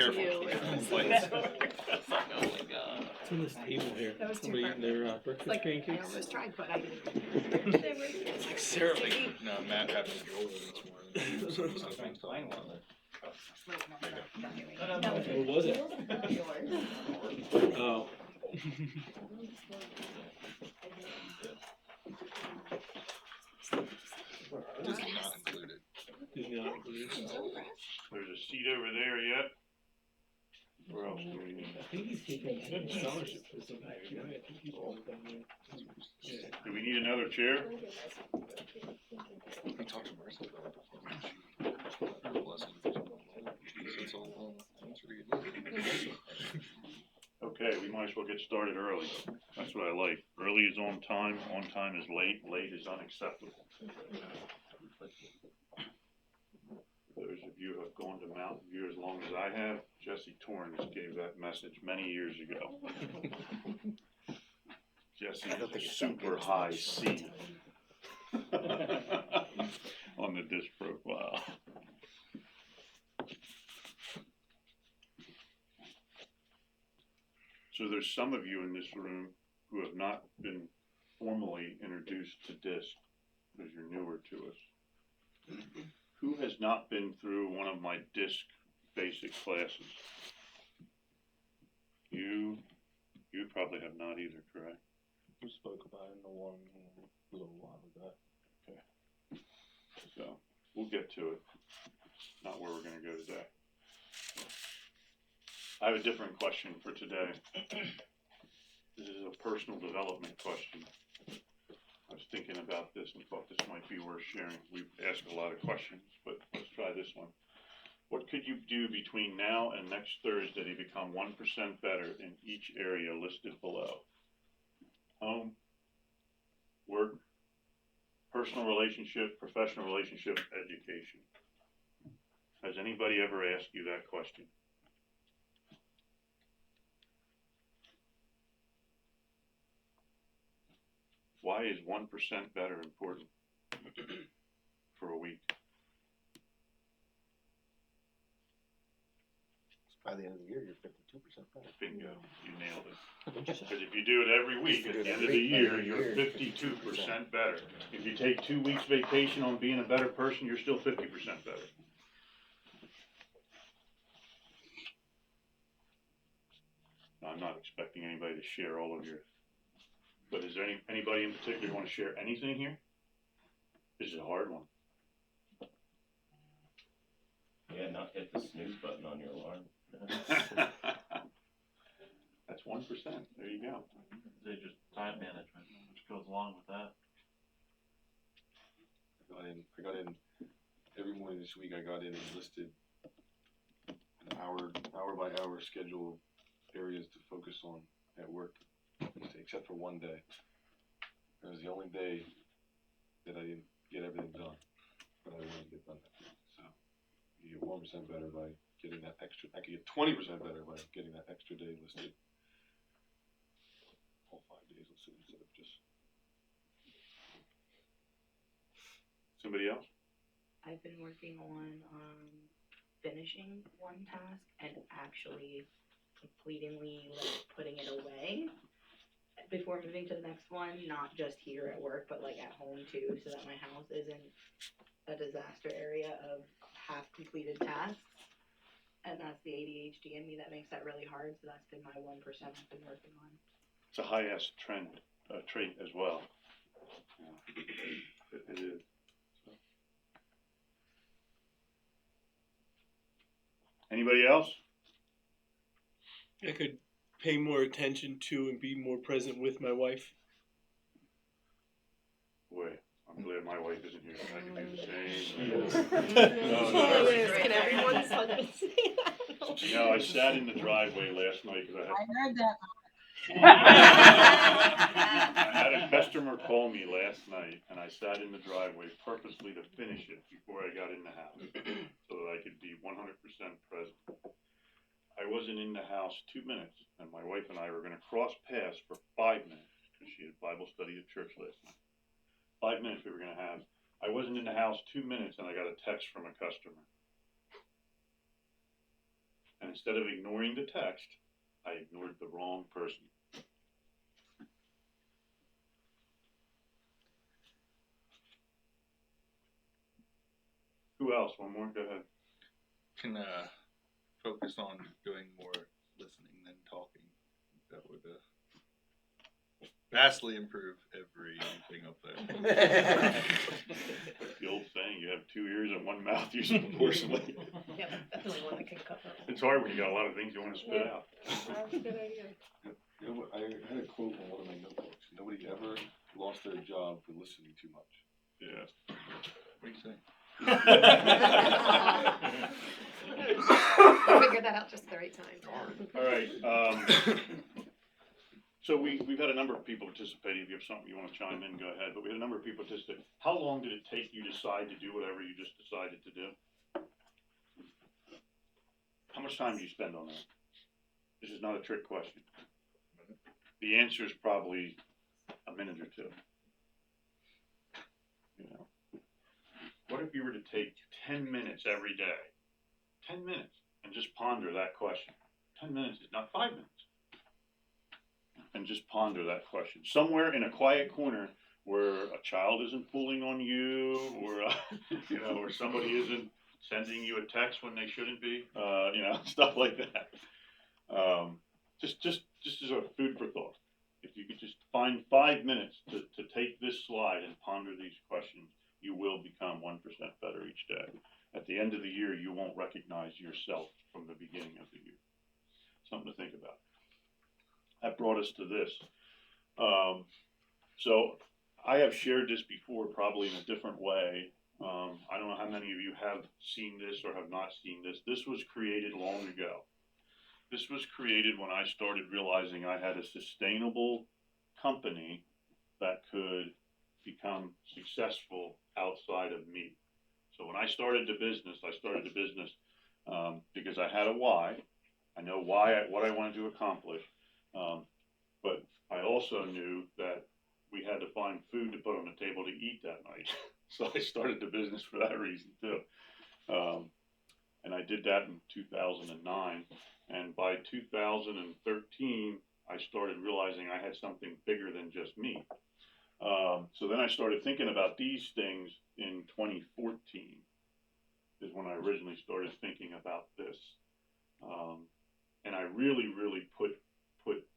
Careful. you. Careful. Like, Plates. oh Oh my god. What's on this table here? That was too Somebody eating their breakfast like, I pancakes? almost tried, but I didn't. They were- It's like Sarah making, no, Matt having Joel this morning. Something. What was it? Oh. This is not included. Did not include. There's a seat over there yet? Where else do we need? I think he's taking a scholarship for something. I think he's all done there. Yeah. Do we need another chair? We talked to Marissa about it. Her blessing. It's all Okay, we might as well get started early. That's what I like. Early is on time is late, late is unacceptable. Those of you who have gone to Mountain View as long as I have, Jesse Torrance gave that message many years ago. Jesse has a super high C on the disc profile. So there's some of you in this room who have not been formally introduced to DISC because you're newer to us. Who has not been through one of my DISC basic classes? You probably have not either, correct? We spoke about it in the one a little while ago. Okay. So we'll get to it. Not where we're going to go today. I have a different question for today. This is a personal development question. I was thinking about this and thought this might be worth sharing. We've asked a lot of questions, but let's try this one. What could you do between now and next Thursday to become 1% better in each area listed below? Home, work, personal relationship, professional relationship, education. Has anybody ever asked you that question? Why is 1% better important for a week? By the end of the year, you're 52% better. Bingo, you nailed it. Because if you do it every week, at the end of the year, you're 52% better. If you take 2 weeks vacation on being a better person, you're still 50% better. Now, I'm not expecting anybody to share all of your, but is there anybody in particular who want to share anything here? This is a hard one. Yeah, not hit the snooze button on your alarm. That's 1%. There you go. They just time management, which goes along with that. I got in every morning this week. I got in and listed an hour by hour schedule areas to focus on at work, except for one day. It was the only day that I didn't get everything done, but I wanted to get done that day. So you get 1% better by getting that extra. I could get 20% better by getting that extra day listed. All 5 days listed instead of just. Somebody else? I've been working on finishing one task and actually completingly like putting it away before moving to the next one, not just here at work, but like at home too, so that my house isn't a disaster area of half completed tasks. And that's the ADHD in me that makes that really hard, so that's been my 1% I've been working on. It's a high-S trait as well. Yeah, it is. So. Anybody else? I could pay more attention to and be more present with my wife. Boy, I'm glad my wife isn't here. I can do the same. No. Can everyone suddenly say that? You know, I sat in the driveway last night because I heard that. I had a customer call me last night, and I sat in the driveway purposely to finish it before I got in the house, so that I could be 100% present. I wasn't in the house 2 minutes, and my wife and I were going to cross paths for 5 minutes, because she had Bible study at church last night. 5 minutes we were going to have. I wasn't in the house 2 minutes, and I got a text from a customer. And instead of ignoring the text, I ignored the wrong person. Who else? One more? Go ahead. Can focus on doing more listening than talking. That would vastly improve everything up there. The old saying, you have 2 ears and 1 mouth, use it proportionally. Yep, that's the only one that can cover. It's hard when you got a lot of things you want to spit out. That's a good idea. You know what, I had a quote on one of my notebooks. Nobody ever lost their job for listening too much. Yeah. What do you say? I figured that out just the right time. All right. So we've had a number of people participate. If you have something you want to chime in, go ahead. But we had a number of people participate. How long did it take you to decide to do whatever you just decided to do? How much time do you spend on that? This is not a trick question. The answer is probably a minute or two. You know, what if you were to take 10 minutes every day, 10 minutes, and just ponder that question? 10 minutes is not 5 minutes. And just ponder that question. Somewhere in a quiet corner where a child isn't pulling on you, or you know, or somebody isn't sending you a text when they shouldn't be, you know, stuff like that. Just as a food for thought. If you could just find 5 minutes to take this slide and ponder these questions, you will become 1% better each day. At the end of the year, you won't recognize yourself from the beginning of the year. Something to think about. That brought us to this. So I have shared this before, probably in a different way. I don't know how many of you have seen this or have not seen this. This was created long ago. This was created when I started realizing I had a sustainable company that could become successful outside of me. So when I started the business, because I had a why. I know what I wanted to accomplish. But I also knew that we had to find food to put on the table to eat that night. So I started the business for that reason too. And I did that in 2009. And by 2013, I started realizing I had something bigger than just me. So then I started thinking about these things in 2014 is when I originally started thinking about this. And I really put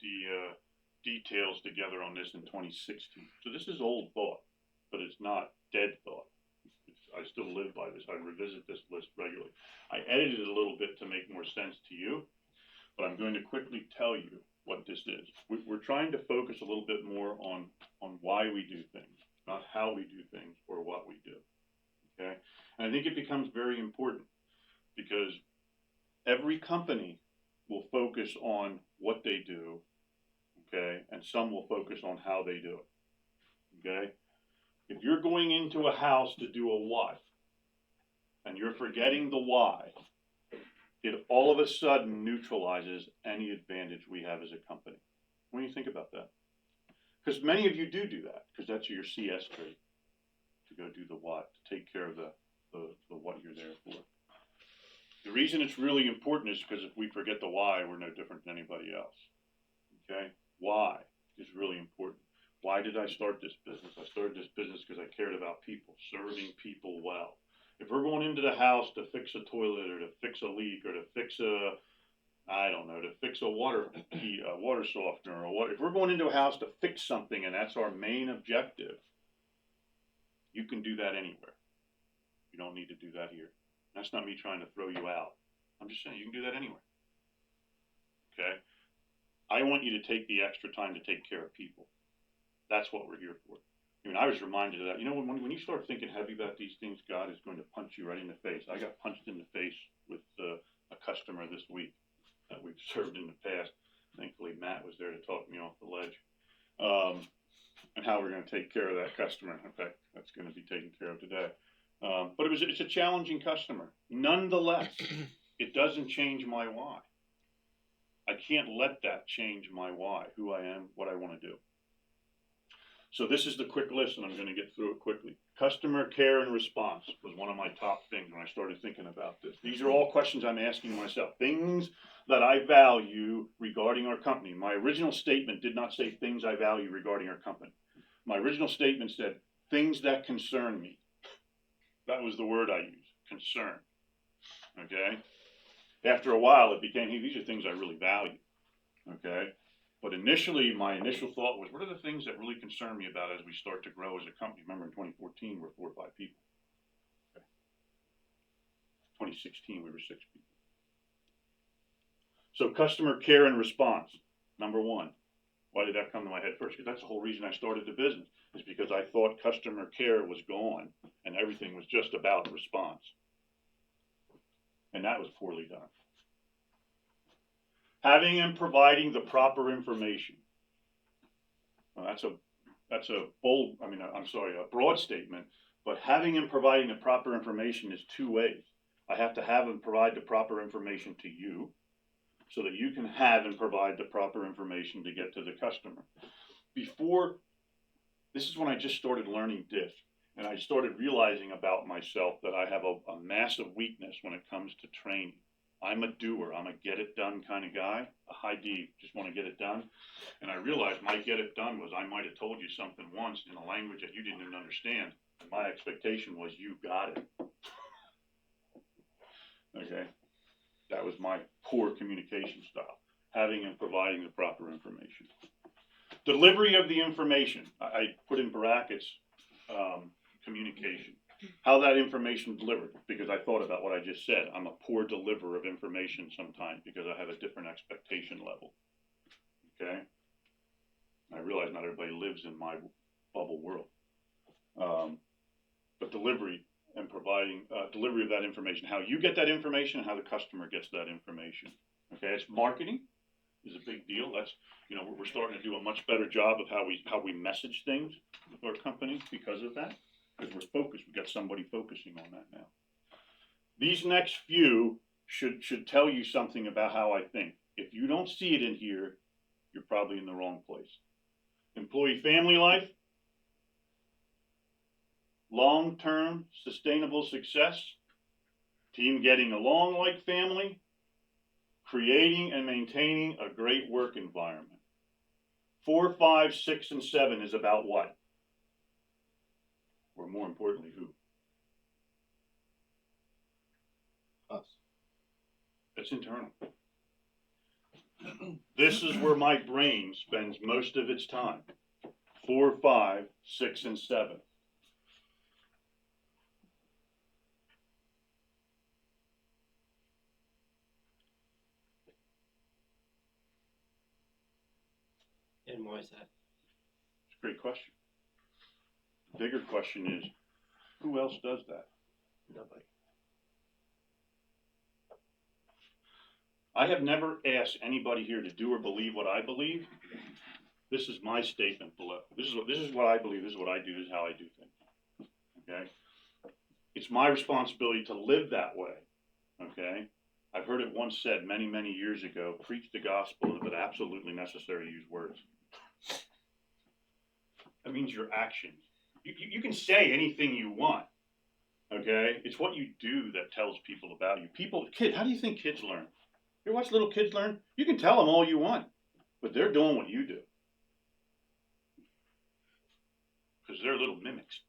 the details together on this in 2016. So this is old thought, but it's not dead thought. I still live by this. I revisit this list regularly. I edited it a little bit to make more sense to you, but I'm going to quickly tell you what this is. We're trying to focus a little bit more on why we do things, not how we do things or what we do. Okay? And I think it becomes very important because every company will focus on what they do, okay, and some will focus on how they do it, okay? If you're going into a house to do a what, and you're forgetting the why, it all of a sudden neutralizes any advantage we have as a company. What do you think about that? Because many of you do that, because that's your CS trait, to go do the what, to take care of the what you're there for. The reason it's really important is because if we forget the why, we're no different than anybody else. Okay? Why is really important. Why did I start this business? I started this business because I cared about people, serving people well. If we're going into the house to fix a toilet or to fix a leak or to fix to fix a water softener or what, if we're going into a house to fix something and that's our main objective, you can do that anywhere. You don't need to do that here. That's not me trying to throw you out. I'm just saying you can do that anywhere. Okay? I want you to take the extra time to take care of people. That's what we're here for. I mean, I was reminded of that. You know, when you start thinking heavy about these things, God is going to punch you right in the face. I got punched in the face with a customer this week that we've served in the past. Thankfully, Matt was there to talk me off the ledge. And how we're going to take care of that customer. In fact, that's going to be taken care of today. But it's a challenging customer. Nonetheless, it doesn't change my why. I can't let that change my why, who I am, what I want to do. So this is the quick list, and I'm gonna get through it quickly. Customer care and response was one of my top things when I started thinking about this. These are all questions I'm asking myself, things that I value regarding our company. My original statement did not say things I value regarding our company. My original statement said things that concern me. That was the word I used, concern, okay? After a while, it became, hey, these are things I really value, okay? But initially, my initial thought was, what are the things that really concern me about as we start to grow as a company? Remember, in 2014, we're 4 or 5 people. Okay. 2016, we were 6 people. So customer care and response, number one. Why did that come to my head first? Because that's the whole reason I started the business, is because I thought customer care was gone and everything was just about response. And that was poorly done. Having and providing the proper information. Well, that's a broad statement, but having and providing the proper information is 2 ways. I have to have and provide the proper information to you so that you can have and provide the proper information to get to the customer. This is when I just started learning DISC, and I started realizing about myself that I have a massive weakness when it comes to training. I'm a doer. I'm a get it done kind of guy. A high D, just want to get it done. And I realized my get it done was I might have told you something once in a language that you didn't even understand. And my expectation was you got it. Okay? That was my poor communication style. Having and providing the proper information. Delivery of the information. I put in brackets communication. How that information delivered, because I thought about what I just said. I'm a poor deliverer of information sometimes because I have a different expectation level. Okay? I realize not everybody lives in my bubble world. But delivery and providing delivery of that information, how you get that information and how the customer gets that information. Okay, it's marketing is a big deal. That's, we're starting to do a much better job of how we message things with our company because of that. Because we're focused, we've got somebody focusing on that now. These next few should tell you something about how I think. If you don't see it in here, you're probably in the wrong place. Employee family life, long-term sustainable success, team getting along like family, creating and maintaining a great work environment. 4, 5, 6, and 7 is about what? Or more importantly, who? Us. It's internal. This is where my brain spends most of its time. 4, 5, 6, and 7. And why is that? It's a great question. The bigger question is, who else does that? Nobody. I have never asked anybody here to do or believe what I believe. This is my statement below. This is what I believe. This is what I do. This is how I do things. Okay? It's my responsibility to live that way. Okay? I've heard it once said many, many years ago, preach the gospel, but absolutely necessary to use words. That means your actions. You can say anything you want, okay? It's what you do that tells people about you. Kids, how do you think kids learn? You watch little kids learn? You can tell them all you want, but they're doing what you do. Because they're little mimics.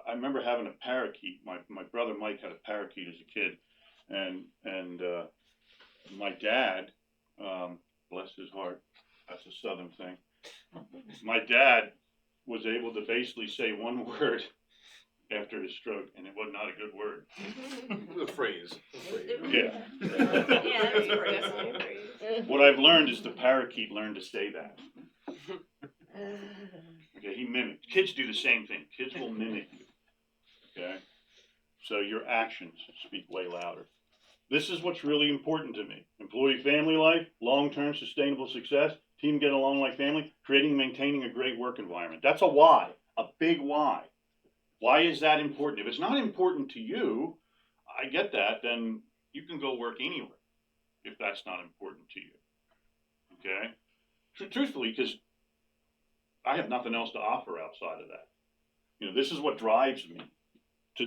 I remember having a parakeet. My brother Mike had a parakeet as a kid, and my dad, bless his heart, that's a Southern thing. My dad was able to basically say one word after his stroke, and it was not a good word. The phrase. Yeah. Yeah, that was pretty cool. What I've learned is the parakeet learned to say that. Okay, he mimicked. Kids do the same thing. Kids will mimic you. Okay? So your actions speak way louder. This is what's really important to me. Employee family life, long-term sustainable success, team get along like family, creating and maintaining a great work environment. That's a why, a big why. Why is that important? If it's not important to you, I get that, then you can go work anywhere if that's not important to you. Okay? Truthfully, because I have nothing else to offer outside of that. You know, this is what drives me to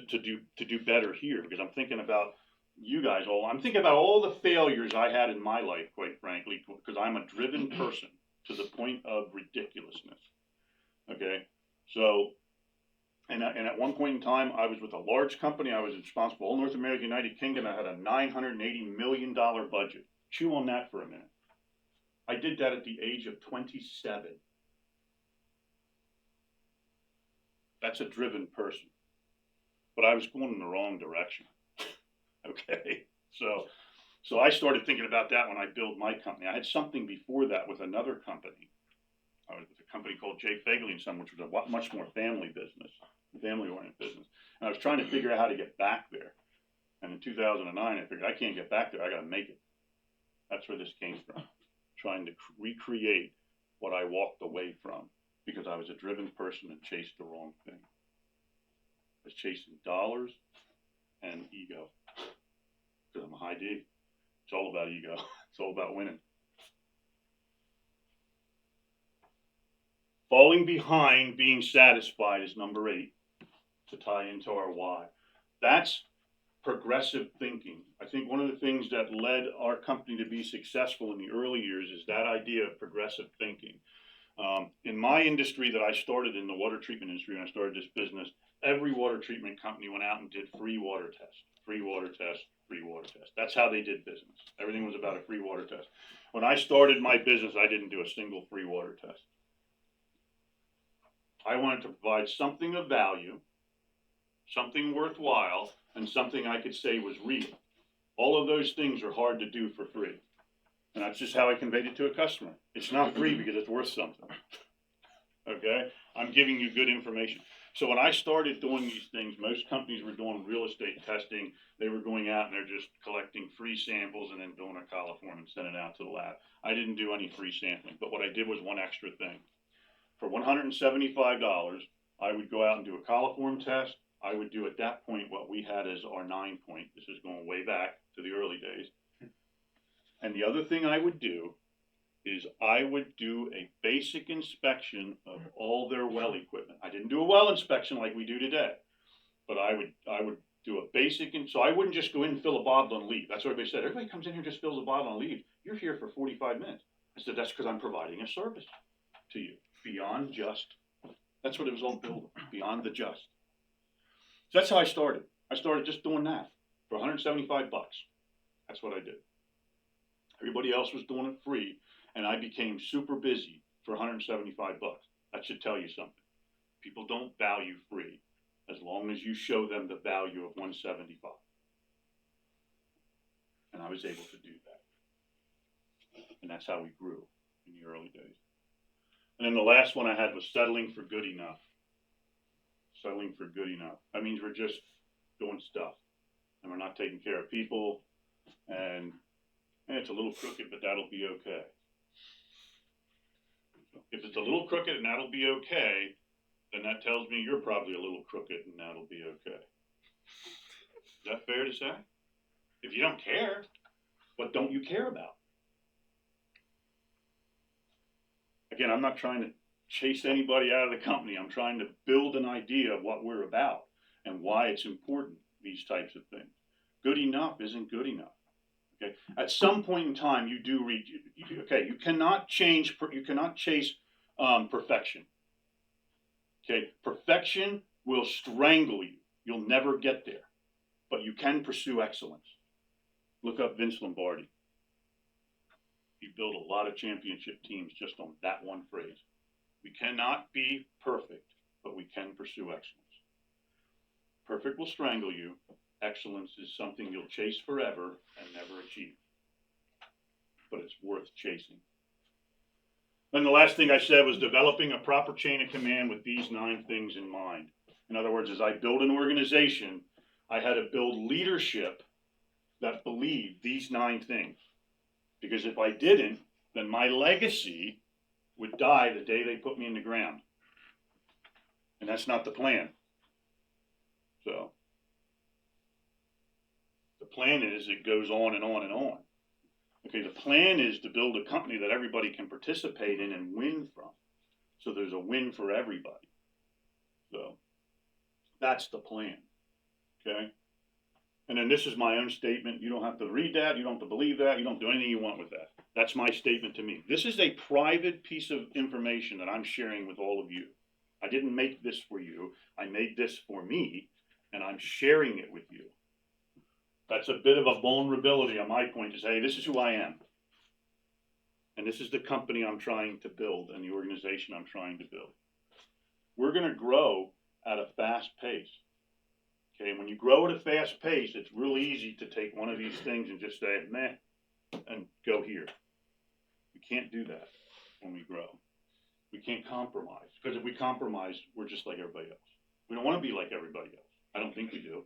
do better here, because I'm thinking about you guys all. I'm thinking about all the failures I had in my life, quite frankly, because I'm a driven person to the point of ridiculousness. Okay, so. And at one point in time, I was with a large company. I was responsible for all North America, United Kingdom. I had a $980 million budget. Chew on that for a minute. I did that at the age of 27. That's a driven person. But I was going in the wrong direction. Okay, so I started thinking about that when I built my company. I had something before that with another company. I was with a company called J. Fagley & Son, which was a much more family-oriented business. And I was trying to figure out how to get back there. And in 2009, I figured I can't get back there. I got to make it. That's where this came from. Trying to recreate what I walked away from because I was a driven person and chased the wrong thing. I was chasing dollars and ego. Because I'm a high D. It's all about ego. It's all about winning. Falling behind, being satisfied is number 8 to tie into our why. That's progressive thinking. I think one of the things that led our company to be successful in the early years is that idea of progressive thinking. In my industry that I started in, the water treatment industry, when I started this business, every water treatment company went out and did free water tests, free water tests, free water tests. That's how they did business. Everything was about a free water test. When I started my business, I didn't do a single free water test. I wanted to provide something of value, something worthwhile, and something I could say was real. All of those things are hard to do for free. And that's just how I conveyed it to a customer. It's not free because it's worth something. Okay? I'm giving you good information. So when I started doing these things, most companies were doing real estate testing. They were going out and they're just collecting free samples and then doing a coliform and sending it out to the lab. I didn't do any free sampling, but what I did was one extra thing. For $175, I would go out and do a coliform test. I would do at that point what we had as our 9-point. This is going way back to the early days. And the other thing I would do is I would do a basic inspection of all their well equipment. I didn't do a well inspection like we do today, but I would do a basic, and so I wouldn't just go in and fill a bottle and leave. That's what everybody said. Everybody comes in here, just fills a bottle and leaves. You're here for 45 minutes. I said, that's because I'm providing a service to you. Beyond just. That's what it was all built on, beyond the just. So that's how I started. I started just doing that for $175. That's what I did. Everybody else was doing it free, and I became super busy for $175. That should tell you something. People don't value free as long as you show them the value of $175. And I was able to do that. And that's how we grew in the early days. And then the last one I had was settling for good enough. Settling for good enough. That means we're just doing stuff. And we're not taking care of people. And it's a little crooked, but that'll be okay. If it's a little crooked and that'll be okay, then that tells me you're probably a little crooked and that'll be okay. Is that fair to say? If you don't care, what don't you care about? Again, I'm not trying to chase anybody out of the company. I'm trying to build an idea of what we're about and why it's important, these types of things. Good enough isn't good enough. Okay. At some point in time, you do reach. Okay, you cannot chase perfection. Okay, perfection will strangle you. You'll never get there, but you can pursue excellence. Look up Vince Lombardi. He built a lot of championship teams just on that one phrase. We cannot be perfect, but we can pursue excellence. Perfect will strangle you. Excellence is something you'll chase forever and never achieve. But it's worth chasing. Then the last thing I said was developing a proper chain of command with these 9 things in mind. In other words, as I build an organization, I had to build leadership that believed these 9 things. Because if I didn't, then my legacy would die the day they put me in the ground. And that's not the plan. So, the plan is it goes on and on and on. Okay, the plan is to build a company that everybody can participate in and win from. So there's a win for everybody. So that's the plan, okay? And then this is my own statement. You don't have to read that. You don't have to believe that. You don't do anything you want with that. That's my statement to me. This is a private piece of information that I'm sharing with all of you. I didn't make this for you. I made this for me, and I'm sharing it with you. That's a bit of a vulnerability on my point to say, hey, this is who I am. And this is the company I'm trying to build and the organization I'm trying to build. We're going to grow at a fast pace. Okay, when you grow at a fast pace, it's really easy to take one of these things and just say, meh, and go here. We can't do that when we grow. We can't compromise, because if we compromise, we're just like everybody else. We don't want to be like everybody else. I don't think we do.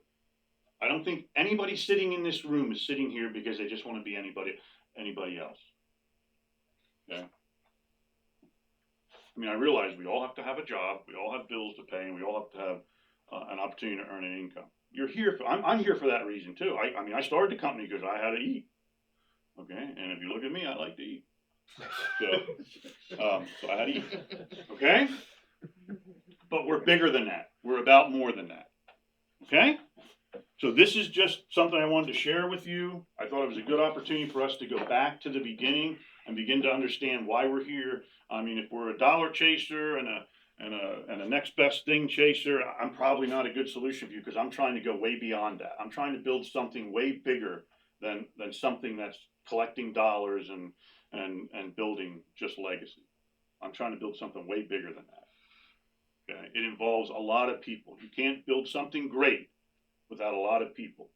I don't think anybody sitting in this room is sitting here because they just want to be anybody else. Okay? I mean, I realize we all have to have a job, we all have bills to pay, and we all have to have an opportunity to earn an income. You're here for, I'm here for that reason too. I mean, I started the company because I had to eat. Okay, and if you look at me, I like to eat. So I had to eat. Okay? But we're bigger than that. We're about more than that. Okay? So this is just something I wanted to share with you. I thought it was a good opportunity for us to go back to the beginning and begin to understand why we're here. I mean, if we're a dollar chaser and a next best thing chaser, I'm probably not a good solution for you, because I'm trying to go way beyond that. I'm trying to build something way bigger than something that's collecting dollars and building just legacy. I'm trying to build something way bigger than that. Okay? It involves a lot of people. You can't build something great without a lot of people.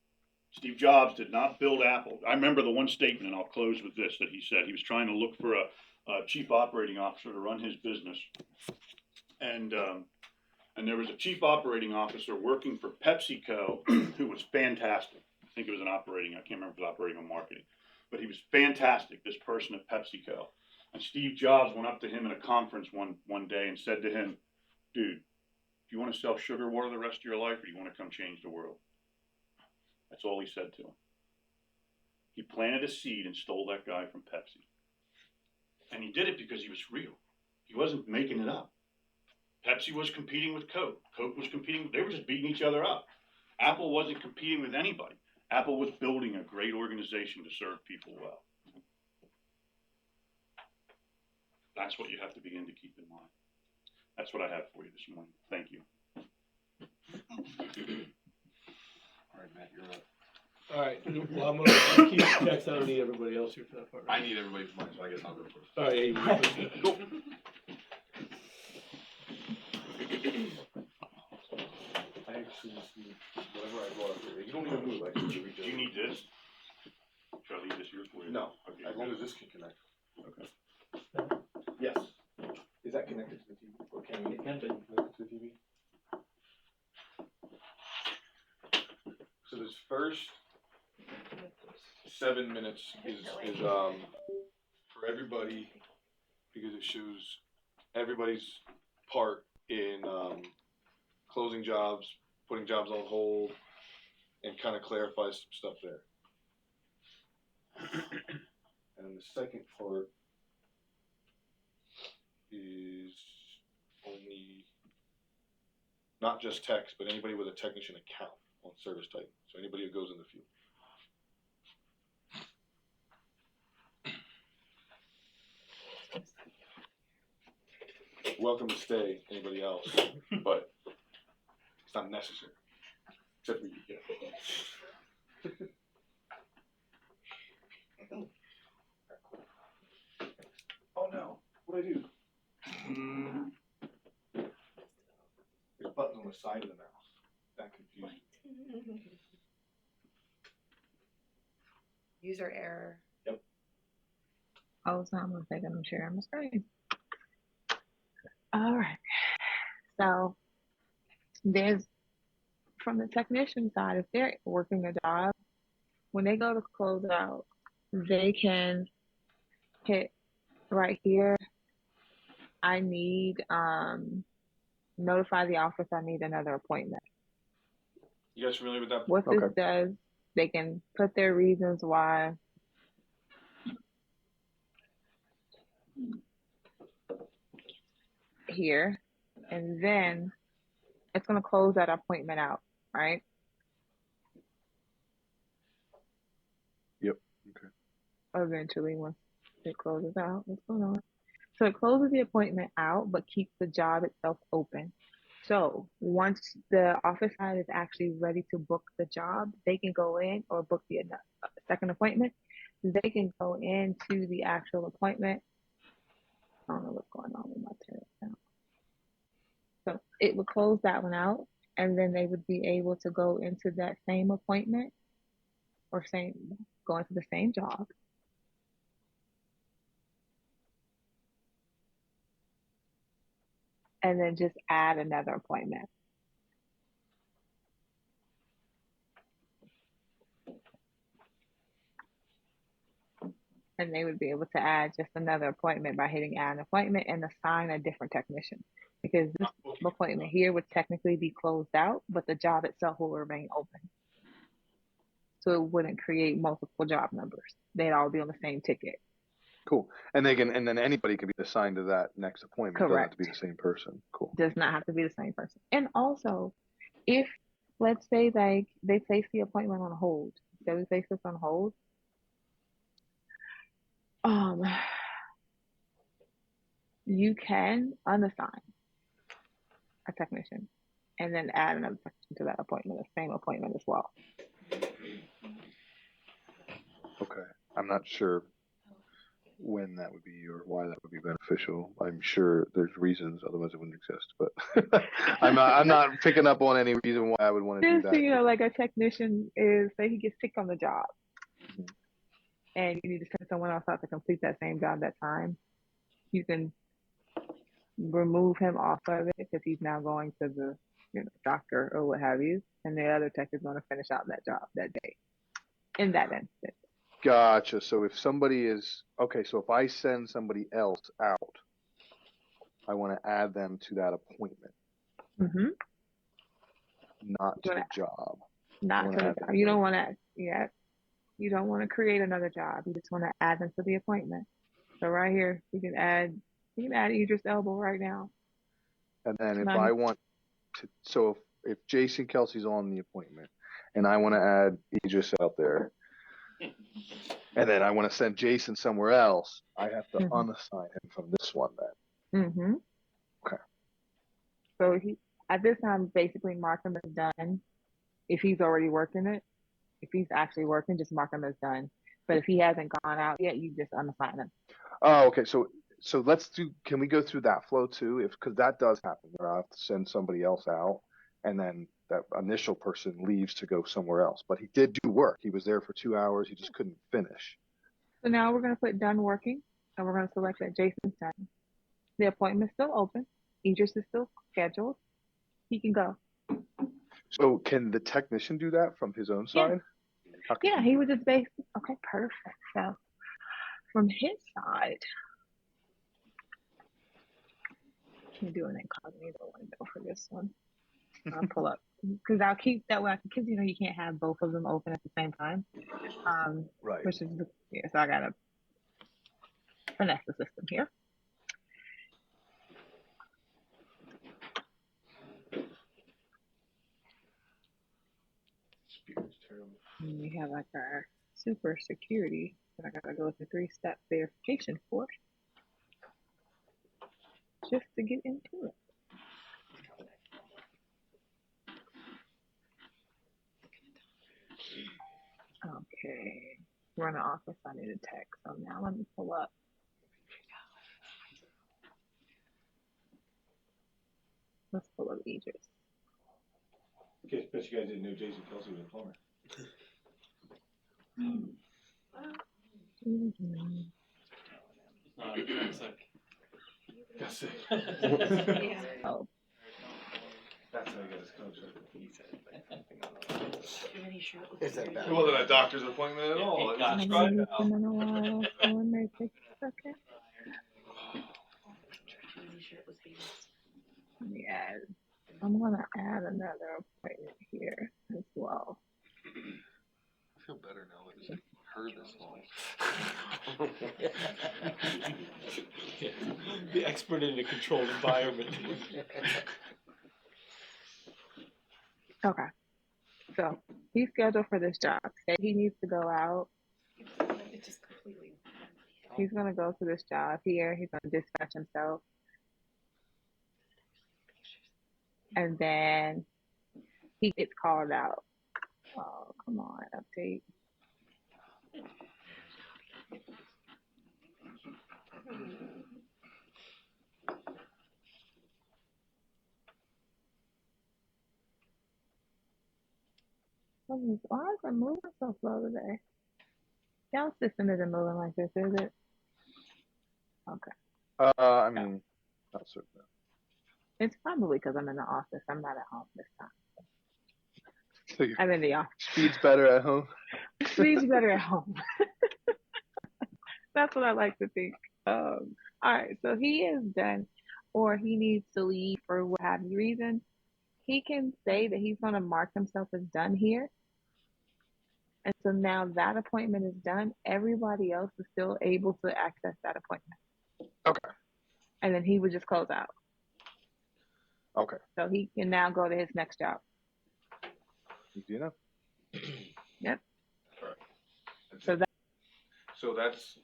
Steve Jobs did not build Apple. I remember the one statement, and I'll close with this, that he said he was trying to look for a chief operating officer to run his business. And there was a chief operating officer working for PepsiCo who was fantastic. I think it was I can't remember if it was operating or marketing, but he was fantastic, this person at PepsiCo. And Steve Jobs went up to him in a conference one day and said to him, dude, do you want to sell sugar water the rest of your life, or do you want to come change the world? That's all he said to him. He planted a seed and stole that guy from Pepsi. And he did it because he was real. He wasn't making it up. Pepsi was competing with Coke. Coke was competing, they were just beating each other up. Apple wasn't competing with anybody. Apple was building a great organization to serve people well. That's what you have to begin to keep in mind. That's what I have for you this morning. Thank you. All right, Matt, you're up. All right, well, I'm gonna keep checks. I don't need everybody else here for that part. I need everybody for mine, so I guess I'll go first. All right, yeah, Go. I actually just need whatever I brought up here. You don't need to move. I just need to reach Do you need this? Should I leave this here for you? No, Okay, as long good. as this can connect. Okay. Yes. Is that connected to the TV? Or can we connect to the TV? So this first 7 minutes is for everybody, because it shows everybody's part in closing jobs, putting jobs on hold, and kind of clarifies some stuff there. And then the second part is only not just techs, but anybody with a technician account on service type. So anybody who goes in the field. Welcome to stay, anybody else, but it's not necessary. Except for you. Oh no, what'd I do? There's buttons on the side of the mouse. That confused me. User error. Oh, so I'm gonna take them share my screen. All right. So there's, from the technician side, if they're working a job, when they go to close out, they can hit right here. I need notify the office I need another appointment. You guys familiar with that? What this does, they can put their reasons why. here, and then it's going to close that appointment out, right? Yep. Okay. Eventually, once it closes out, what's going on? So it closes the appointment out, but keeps the job itself open. So once the office side is actually ready to book the job, they can go in or book the second appointment. They can go into the actual appointment. I don't know what's going on with my tenant now. So it would close that one out, and then they would be able to go into that same appointment or go into the same job. And then just add another appointment. And they would be able to add just another appointment by hitting add an appointment and assign a different technician. Because this appointment here would technically be closed out, but the job itself will remain open. So it wouldn't create multiple job numbers. They'd all be on the same ticket. Cool. And then anybody can be assigned to that next appointment. Correct. It doesn't have to be the same person. Cool. Does not have to be the same person. And also, if let's say like they place the appointment on hold, so we place this on hold. You can unassign a technician and then add another technician to that appointment, the same appointment as well. Okay. I'm not sure when that would be or why that would be beneficial. I'm sure there's reasons, otherwise it wouldn't exist. But I'm not picking up on any reason why I would want to do Just that. you know, like a technician is say he gets sick on the job, and you need to send someone else out to complete that same job that time. You can remove him off of it because he's now going to the doctor or what have you, and the other tech is going to finish out that job that day. In that instance. Gotcha. So if somebody is okay, so if I send somebody else out, I want to add them to that appointment, not to the job. Not to the job. You don't want to. Yeah. You don't want to create another job. You just want to add them to the appointment. So right here, we can add Idris Elbow right now. And then if I want to, so if Jason Kelsey's on the appointment, and I want to add Idris out there. And then I want to send Jason somewhere else. I have to unassign him from this one then. Okay. So at this time, basically mark him as done. If he's already working it, if he's actually working, just mark him as done. But if he hasn't gone out yet, you just unassign him. Oh, okay. So can we go through that flow too? Because that does happen where I have to send somebody else out, and then that initial person leaves to go somewhere else. But he did do work. He was there for 2 hours. He just couldn't finish. So now we're going to put done working, and we're going to select that Jason's done. The appointment's still open. Idris is still scheduled. He can go. So can the technician do that from his own side? Yeah, he was just basically, okay, perfect. So from his side, let me do an incognito window for this one. I'll pull up because I'll keep that way because you can't have both of them open at the same time. Right. Which is so I gotta finesse the system here. We have like our super security that I gotta go through 3-step verification for just to get into it. Okay, run an office. I need a text. So now let me pull up. Let's pull up Idris. Okay, bet you guys didn't know Jason Kelsey was a plumber. That's it. Yeah. Oh, That's how he got his contract. It's a It wasn't a doctor's appointment at all. It was a try out. Okay. Yeah, I'm gonna add another appointment here as well. I feel better now that I've heard this long. The expert in a controlled environment. Okay. So he's scheduled for this job. Say he needs to go out. It just completely. He's gonna go to this job here. He's gonna dispatch himself, and then he gets called out. Oh, come on, update. Why is it moving so slow today? Y'all system isn't moving like this, is it? Okay. I mean, not certain. It's probably because I'm in the office. I'm not at home this time. So your I'm in the office. speed's better at home. Speed's better at home. That's what I like to think. All right, so he is done, or he needs to leave for what have you reason. He can say that he's going to mark himself as done here. And so now that appointment is done, everybody else is still able to access that appointment. Okay. And then he would just close out. Okay. So he can now go to his next job. Easy enough. Yep. So that's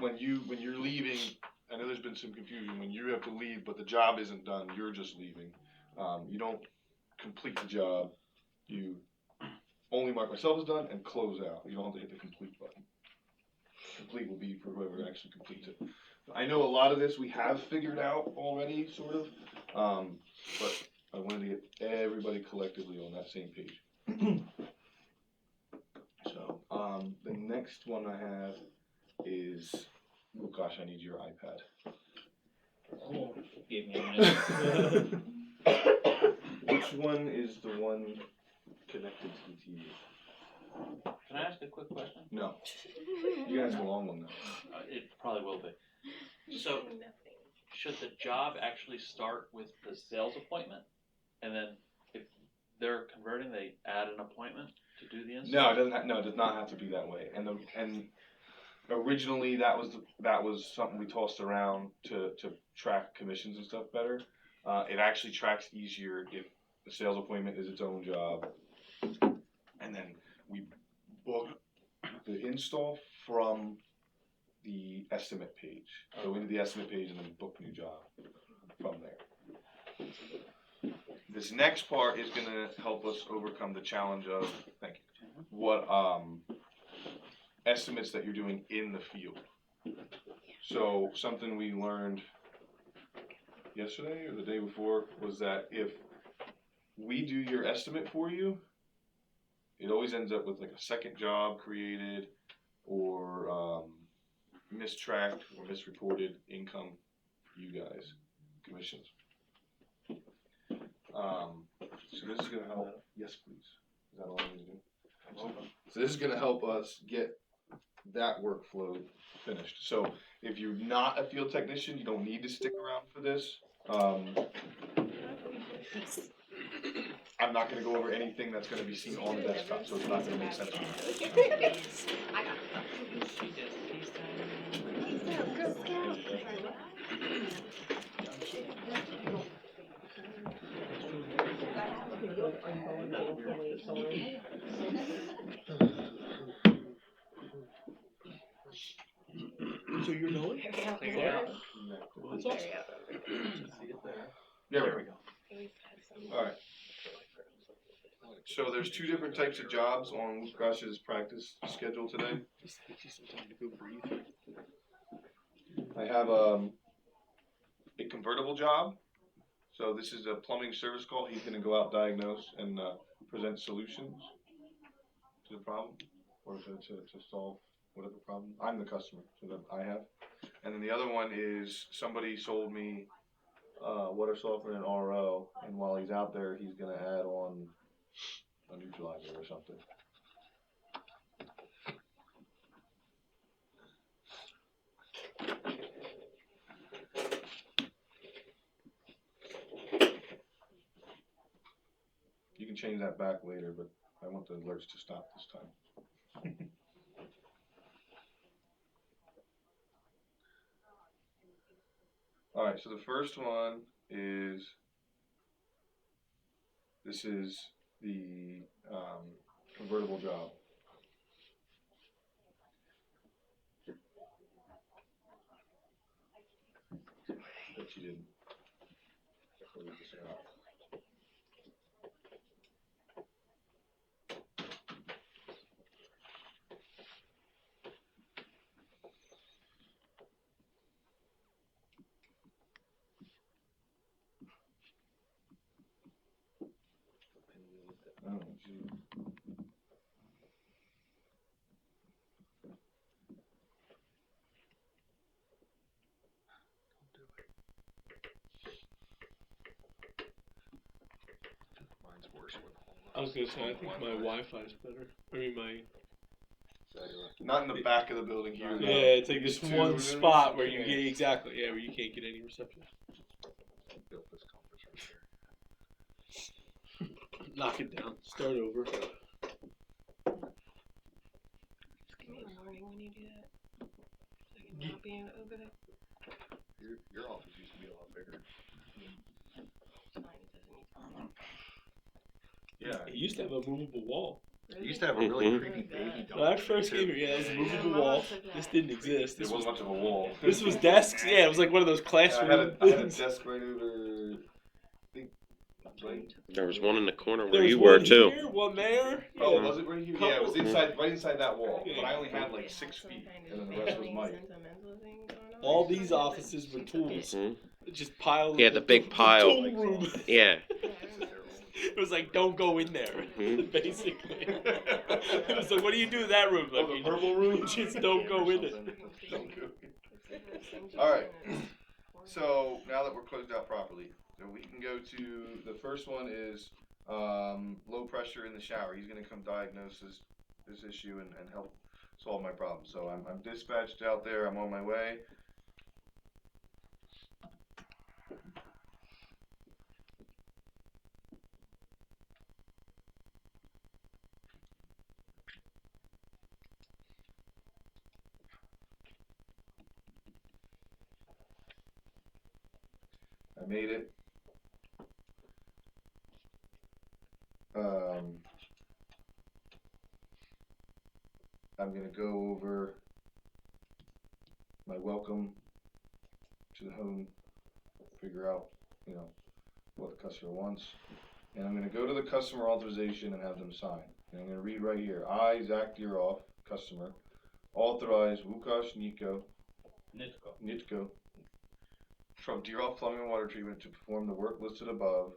when you're leaving. I know there's been some confusion when you have to leave, but the job isn't done. You're just leaving. You don't complete the job. You only mark myself as done and close out. You don't have to hit the complete button. Complete will be for whoever actually completes it. I know a lot of this we have figured out already, sort of, but I wanted to get everybody collectively on that same page. So, the next one I have is, oh gosh, I need your iPad. Oh, give me a minute. Which one is the one connected to the TV? Can I ask a quick question? No. You guys have a long one though. It probably will be. So, should the job actually start with the sales appointment? And then if they're converting, they add an appointment to do the install? No, it doesn't. No, it does not have to be that way. And originally that was something we tossed around to track commissions and stuff better. It actually tracks easier if the sales appointment is its own job, and then we book the install from the estimate page. Go into the estimate page and then book new job from there. This next part is going to help us overcome the challenge of, thank you, what estimates that you're doing in the field. So something we learned yesterday or the day before was that if we do your estimate for you, it always ends up with like a second job created or mistracked or misreported income for you guys, commissions. So this is going to help. Yes, please. Is that all I need to do? So this is going to help us get that workflow finished. So if you're not a field technician, you don't need to stick around for this. I'm not going to go over anything that's going to be seen on the desktop, so it's not going to make sense. So you're going? Clear it out. That's awesome. There we go. All right. So there's two different types of jobs on Lukasch's practice schedule today. Just get you some time to go breathe. I have a convertible job. So this is a plumbing service call. He's going to go out, diagnose, and present solutions to the problem or to solve whatever problem. I'm the customer, so that I have. And then the other one is somebody sold me water softener and RO, and while he's out there, he's going to add on a neutralizer or something. You can change that back later, but I want the alerts to stop this time. Alright, so the first one is, this is the, convertible job. Bet you didn't. Close this out. Oh, gee. Mine's worse with I was gonna say, I think my Wi-Fi's better. I mean, my Not in the back of the building here. though. yeah, it's like this Two one rooms, spot where you yeah. get exactly where you can't get any reception. Built this conference right there. Knock it down. Start over. Just give me a warning when you do that. So I can not be over there. Your office used to be a lot bigger. It's fine, it doesn't need to. Yeah. It used to have a movable wall. It used to have a really creepy baby doll. When I first came here, yeah, it was a movable wall. This didn't exist. There This wasn't was much of a wall. this was desks. Yeah, it was like one of those classroom I had a things. desk right over. I think. Right. There was one in the corner There where was you one were too. here, one there. Oh, Yeah. was it right here? Yeah, it was inside, right inside that wall. Yeah. But I only had like 6 feet, and then the rest was Mike. All these offices were tools. Mhm. Just piled. Yeah, the big pile. Tool room. Yeah. It was like, don't go in there, Mhm. basically. It was like, what do you do in that room? Like, Oh, the purple room? just don't go in it. Don't go in. Alright, so now that we're closed out properly, so we can go to, the first one is low pressure in the shower. He's gonna come diagnose this issue and help solve my problem. So I'm dispatched out there, I'm on my way. I made it. I'm gonna go over my welcome to the home, figure out, you know, what the customer wants, and I'm gonna go to the customer authorization and have them sign. And I'm gonna read right here: I, Zach Dierolf, customer, authorize Łukasz Nitko from Dierolf Plumbing and Water Treatment to perform the work listed above.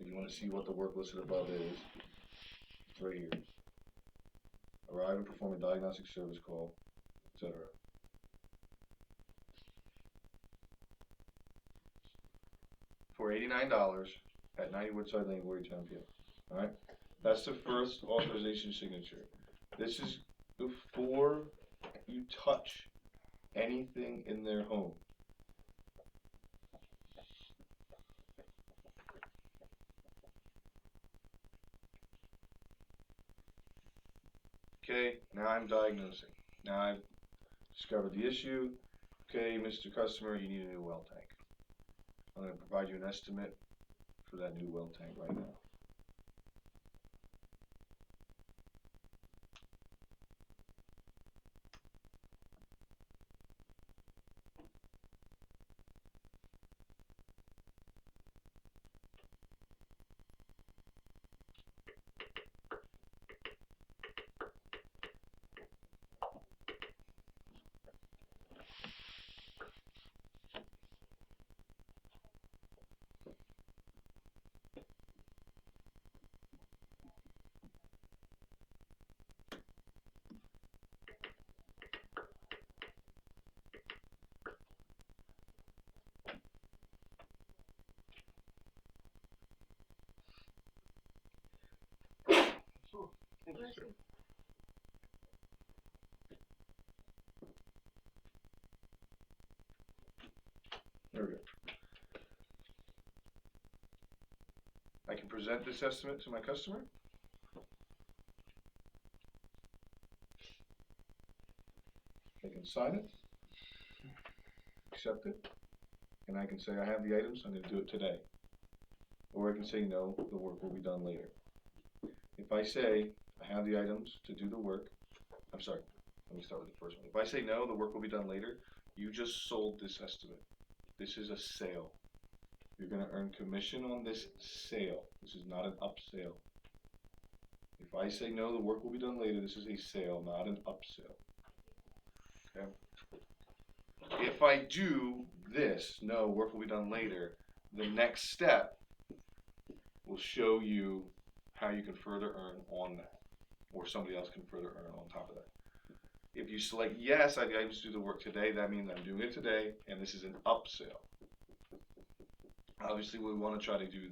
If you want to see what the work listed above is, it's right here. Arrive and perform a diagnostic service call, etc. For $89 at 90 Woodside Lane, Warriortown, PA. Alright? That's the first authorization signature. This is before you touch anything in their home. Okay, now I'm diagnosing. Now I've discovered the issue. Okay, Mr. Customer, you need a new well tank. I'm going to provide you an estimate for that new well tank right now. Thank you, sir. There we go. I can present this estimate to my customer. They can sign it, accept it, and I can say I have the items, I'm gonna do it today. Or I can say no, the work will be done later. If I say I have the items to do the work, I'm sorry, let me start with the first one. If I say no, the work will be done later, you just sold this estimate. This is a sale. You're gonna earn commission on this sale. This is not an upsale. If I say no, the work will be done later, this is a sale, not an upsale. Okay? If I do this, no, work will be done later, the next step will show you how you can further earn on that, or somebody else can further earn on top of that. If you select yes, I just do the work today, that means I'm doing it today, and this is an upsell. Obviously, we want to try to do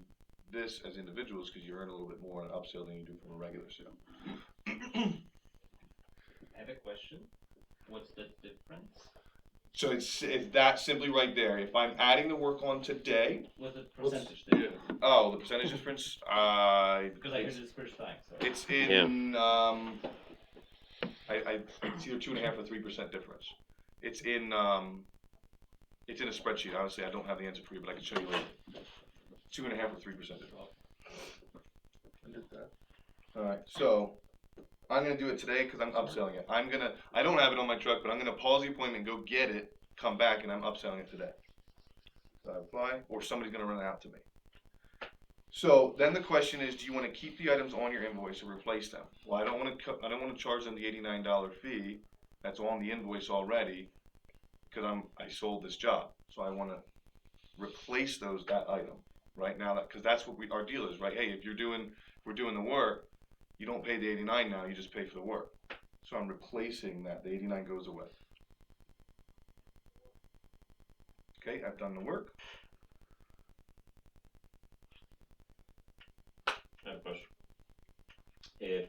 this as individuals because you earn a little bit more on an upsell than you do from a regular sale. I have a question. What's the difference? So it's that simply right there. If I'm adding the work on today, What's the percentage difference? oh, the percentage difference, Because I heard this first time. So. it's in it's either 2.5 or 3% difference. It's in a spreadsheet. Honestly, I don't have the answer for you, but I can show you later. 2.5 or 3% difference. I did that. All right, so I'm gonna do it today because I'm upselling it. I don't have it on my truck, but I'm gonna pause the appointment, go get it, come back, and I'm upselling it today. So I apply, or somebody's gonna run it out to me. So then the question is, do you want to keep the items on your invoice or replace them? Well, I don't want to charge them the $89 fee that's on the invoice already because I sold this job. So I want to replace that item right now because that's what our deal is, right? Hey, if we're doing the work, you don't pay the $89 now, you just pay for the work. So I'm replacing that. The $89 goes away. Okay, I've done the work. I have a question. If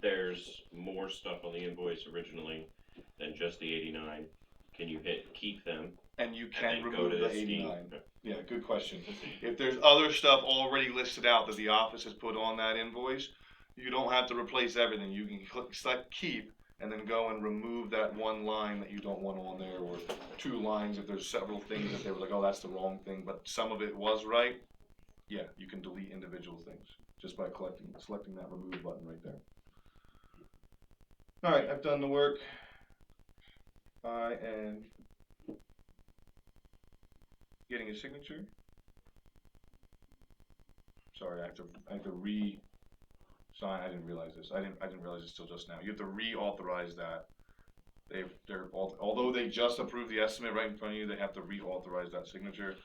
there's more stuff on the invoice originally than just the 89, can you hit keep them? And you can go remove to the the scheme? 89. Yeah, good question. If there's other stuff already listed out that the office has put on that invoice, you don't have to replace everything. You can select keep and then go and remove that one line that you don't want on there, or 2 lines if there's several things that they were like, oh, that's the wrong thing, but some of it was right. Yeah, you can delete individual things just by selecting that remove button right there. All right, I've done the work. I am getting a signature. Sorry, I have to re-sign. I didn't realize this. I didn't realize this till just now. You have to reauthorize that. Although they just approved the estimate right in front of you, they have to reauthorize that signature.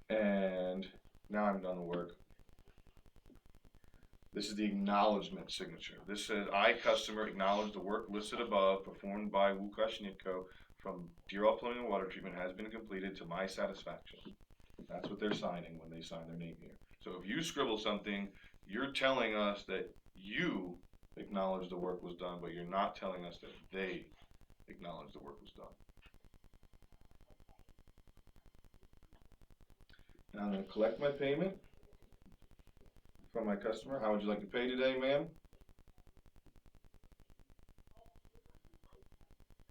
And now I'm done the work. This is the acknowledgement signature. This says, I, customer, acknowledge the work listed above performed by Wukashnitko from Dierolf Plumbing and Water Treatment has been completed to my satisfaction. That's what they're signing when they sign their name here. So if you scribble something, you're telling us that you acknowledge the work was done, but you're not telling us that they acknowledge the work was done. Now I'm going to collect my payment from my customer. How would you like to pay today, ma'am?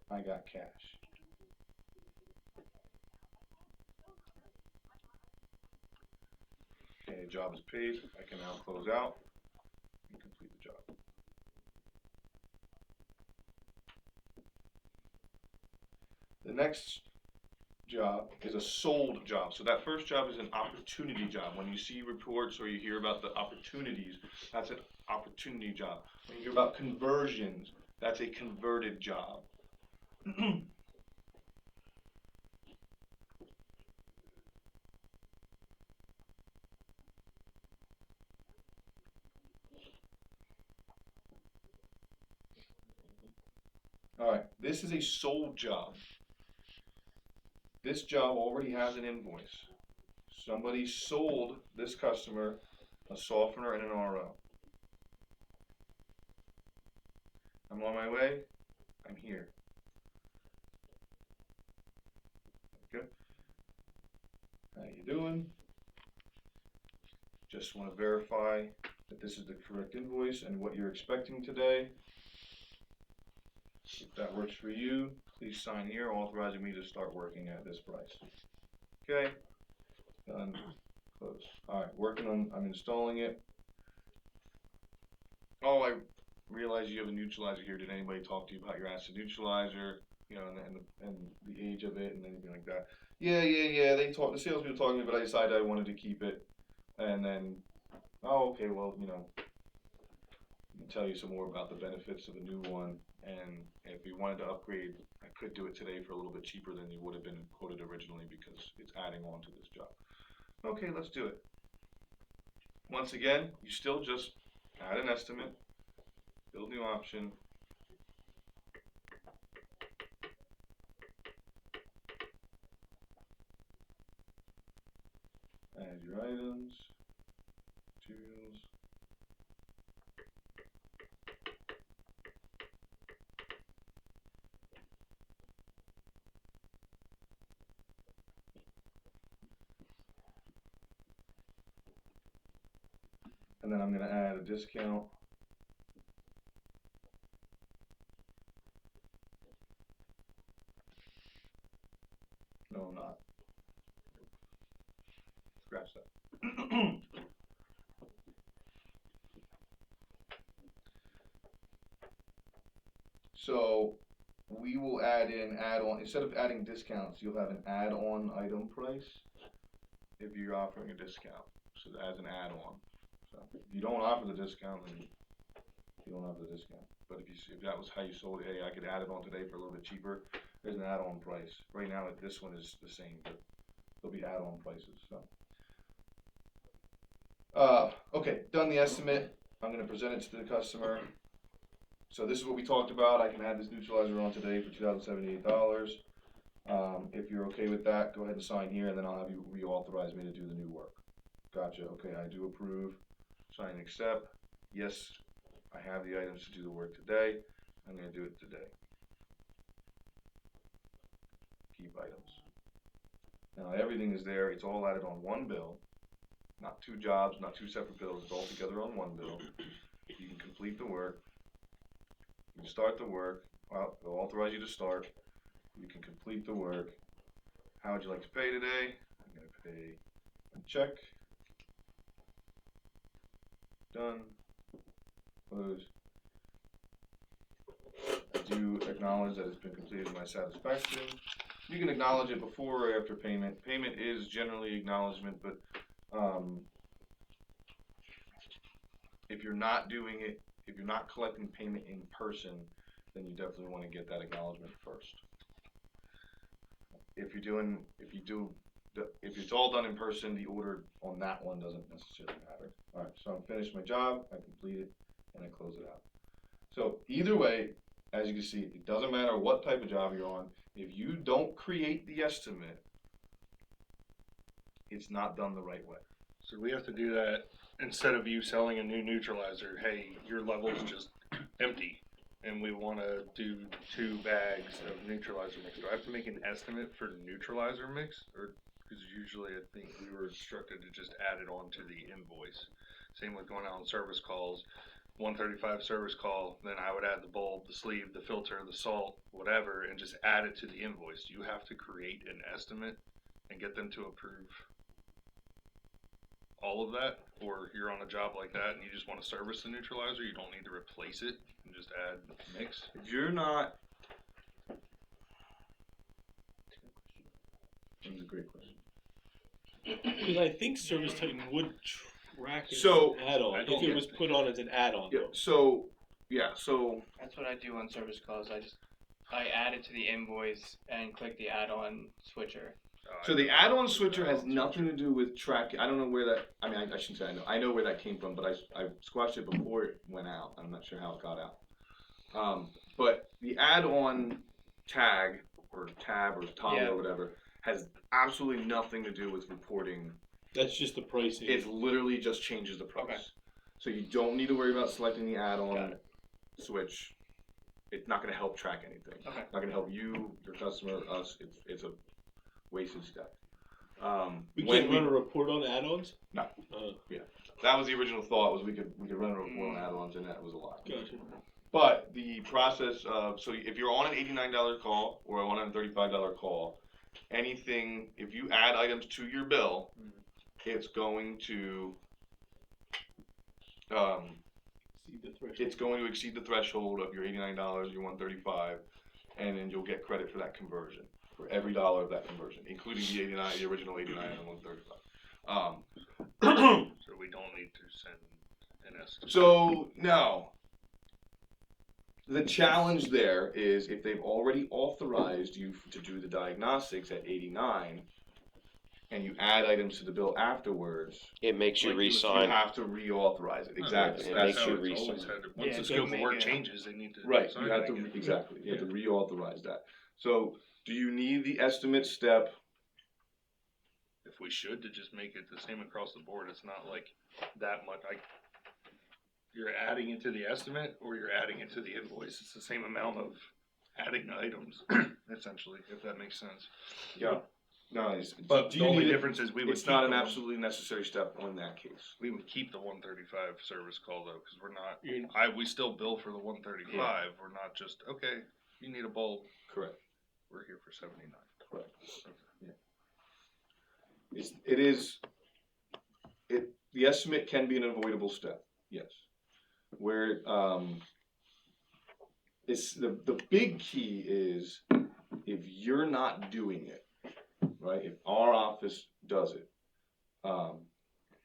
I got cash. Okay, job is paid. I can now close out and complete the job. The next job is a sold job. So that first job is an opportunity job. When you see reports or you hear about the opportunities, that's an opportunity job. When you hear about conversions, that's a converted job. All right, this is a sold job. This job already has an invoice. Somebody sold this customer a softener and an RO. I'm on my way. I'm here. Okay. How you doing? Just want to verify that this is the correct invoice and what you're expecting today. If that works for you, please sign here authorizing me to start working at this price. Okay, done, close. Alright, I'm installing it. Oh, I realize you have a neutralizer here. Did anybody talk to you about your acid neutralizer? You know, and the age of it and anything like that? Yeah. The salespeople talked to me, but I decided I wanted to keep it. And then, oh, okay, well, you know, I can tell you some more about the benefits of a new one. And if you wanted to upgrade, I could do it today for a little bit cheaper than you would have been quoted originally because it's adding on to this job. Okay, let's do it. Once again, you still just add an estimate, build new option. Add your items, materials. And then I'm going to add a discount. No, I'm not. Scratch that. So we will add in add-on, instead of adding discounts, you'll have an add-on item price if you're offering a discount. So as an add-on. So if you don't offer the discount, then you don't have the discount. But if that was how you sold it, hey, I could add it on today for a little bit cheaper, there's an add-on price. Right now this one is the same, but there'll be add-on prices. So okay, done the estimate. I'm gonna present it to the customer. So this is what we talked about. I can add this neutralizer on today for $2,078. If you're okay with that, go ahead and sign here, and then I'll have you reauthorize me to do the new work. Gotcha. Okay, I do approve. Sign and accept. Yes, I have the items to do the work today. I'm going to do it today. Keep items. Now everything is there. It's all added on one bill. Not two jobs, not two separate bills. It's all together on one bill. You can complete the work. You can start the work. Well, they'll authorize you to start. You can complete the work. How would you like to pay today? I'm going to pay a check. Done. Close. I do acknowledge that it's been completed to my satisfaction. You can acknowledge it before or after payment. Payment is generally acknowledgement, but if you're not doing it, if you're not collecting payment in person, then you definitely want to get that acknowledgement first. If it's all done in person, the order on that one doesn't necessarily matter. All right, so I'm finished my job, I complete it, and I close it out. So either way, as you can see, it doesn't matter what type of job you're on. If you don't create the estimate, it's not done the right way. So we have to do that instead of you selling a new neutralizer. Hey, your level's just empty, and we want to do 2 bags of neutralizer mix. Do I have to make an estimate for neutralizer mix, or because usually I think we were instructed to just add it on to the invoice. Same with going out on service calls. 135 service call, then I would add the bulb, the sleeve, the filter, the salt, whatever, and just add it to the invoice. Do you have to create an estimate and get them to approve all of that? Or you're on a job like that and you just want to service the neutralizer, you don't need to replace it and just add mix? If you're not, that's a great question. Because I think Service Titan would track it So, as an add-on if it was put on as an add-on. Yeah, so That's what I do on service calls. I add it to the invoice and click the add-on switcher. So the add-on switcher has nothing to do with tracking. I don't know where that, I mean, I shouldn't say I know. I know where that came from, but I squashed it before it went out. I'm not sure how it got out. But the add-on tag or tab or toggle or whatever has absolutely nothing to do with reporting. That's just the pricing. It literally just changes the price. Okay. So you don't need to worry about selecting the add-on switch. It's not going to help track anything. Okay. It's not going to help you, your customer, us. It's a wasted step. We can't run a report on add-ons? No. Yeah. That was the original thought, was we could run a report on add-ons, and that was a lot. Gotcha. But the process of, so if you're on an $89 call or a $135 call, anything, if you add items to your bill, it's going to, it's going to exceed the threshold of your $89, your $135, and then you'll get credit for that conversion, for every dollar of that conversion, including the 89, the original 89 and 135. So we don't need to send an estimate. So, no. The challenge there is if they've already authorized you to do the diagnostics at 89, and you add items to the bill afterwards, It makes you Like you was- you re-sign. have to reauthorize it. Exactly. It That's makes how you it's It's re-sign. always had to, once Yeah, the it scope does of work make a- changes, they need to. right. sign You it have to again. exactly. You have to reauthorize that. So, do you need the estimate step? If we should, to just make it the same across the board, it's not like that much, you're adding it to the estimate, or you're adding it to the invoice, it's the same amount of adding items, essentially, if that makes sense. Yeah. No, But do the you only need it? difference is we would It's keep not an the one- absolutely necessary step in that case. We would keep the 135 service call though, cause we're not, You- we still bill for the 135, we're not just, okay, you need a bulb, Correct. we're here for 79. Correct. Okay. The estimate can be an avoidable step, yes. Where, it's, the big key is if you're not doing it, right, if our office does it,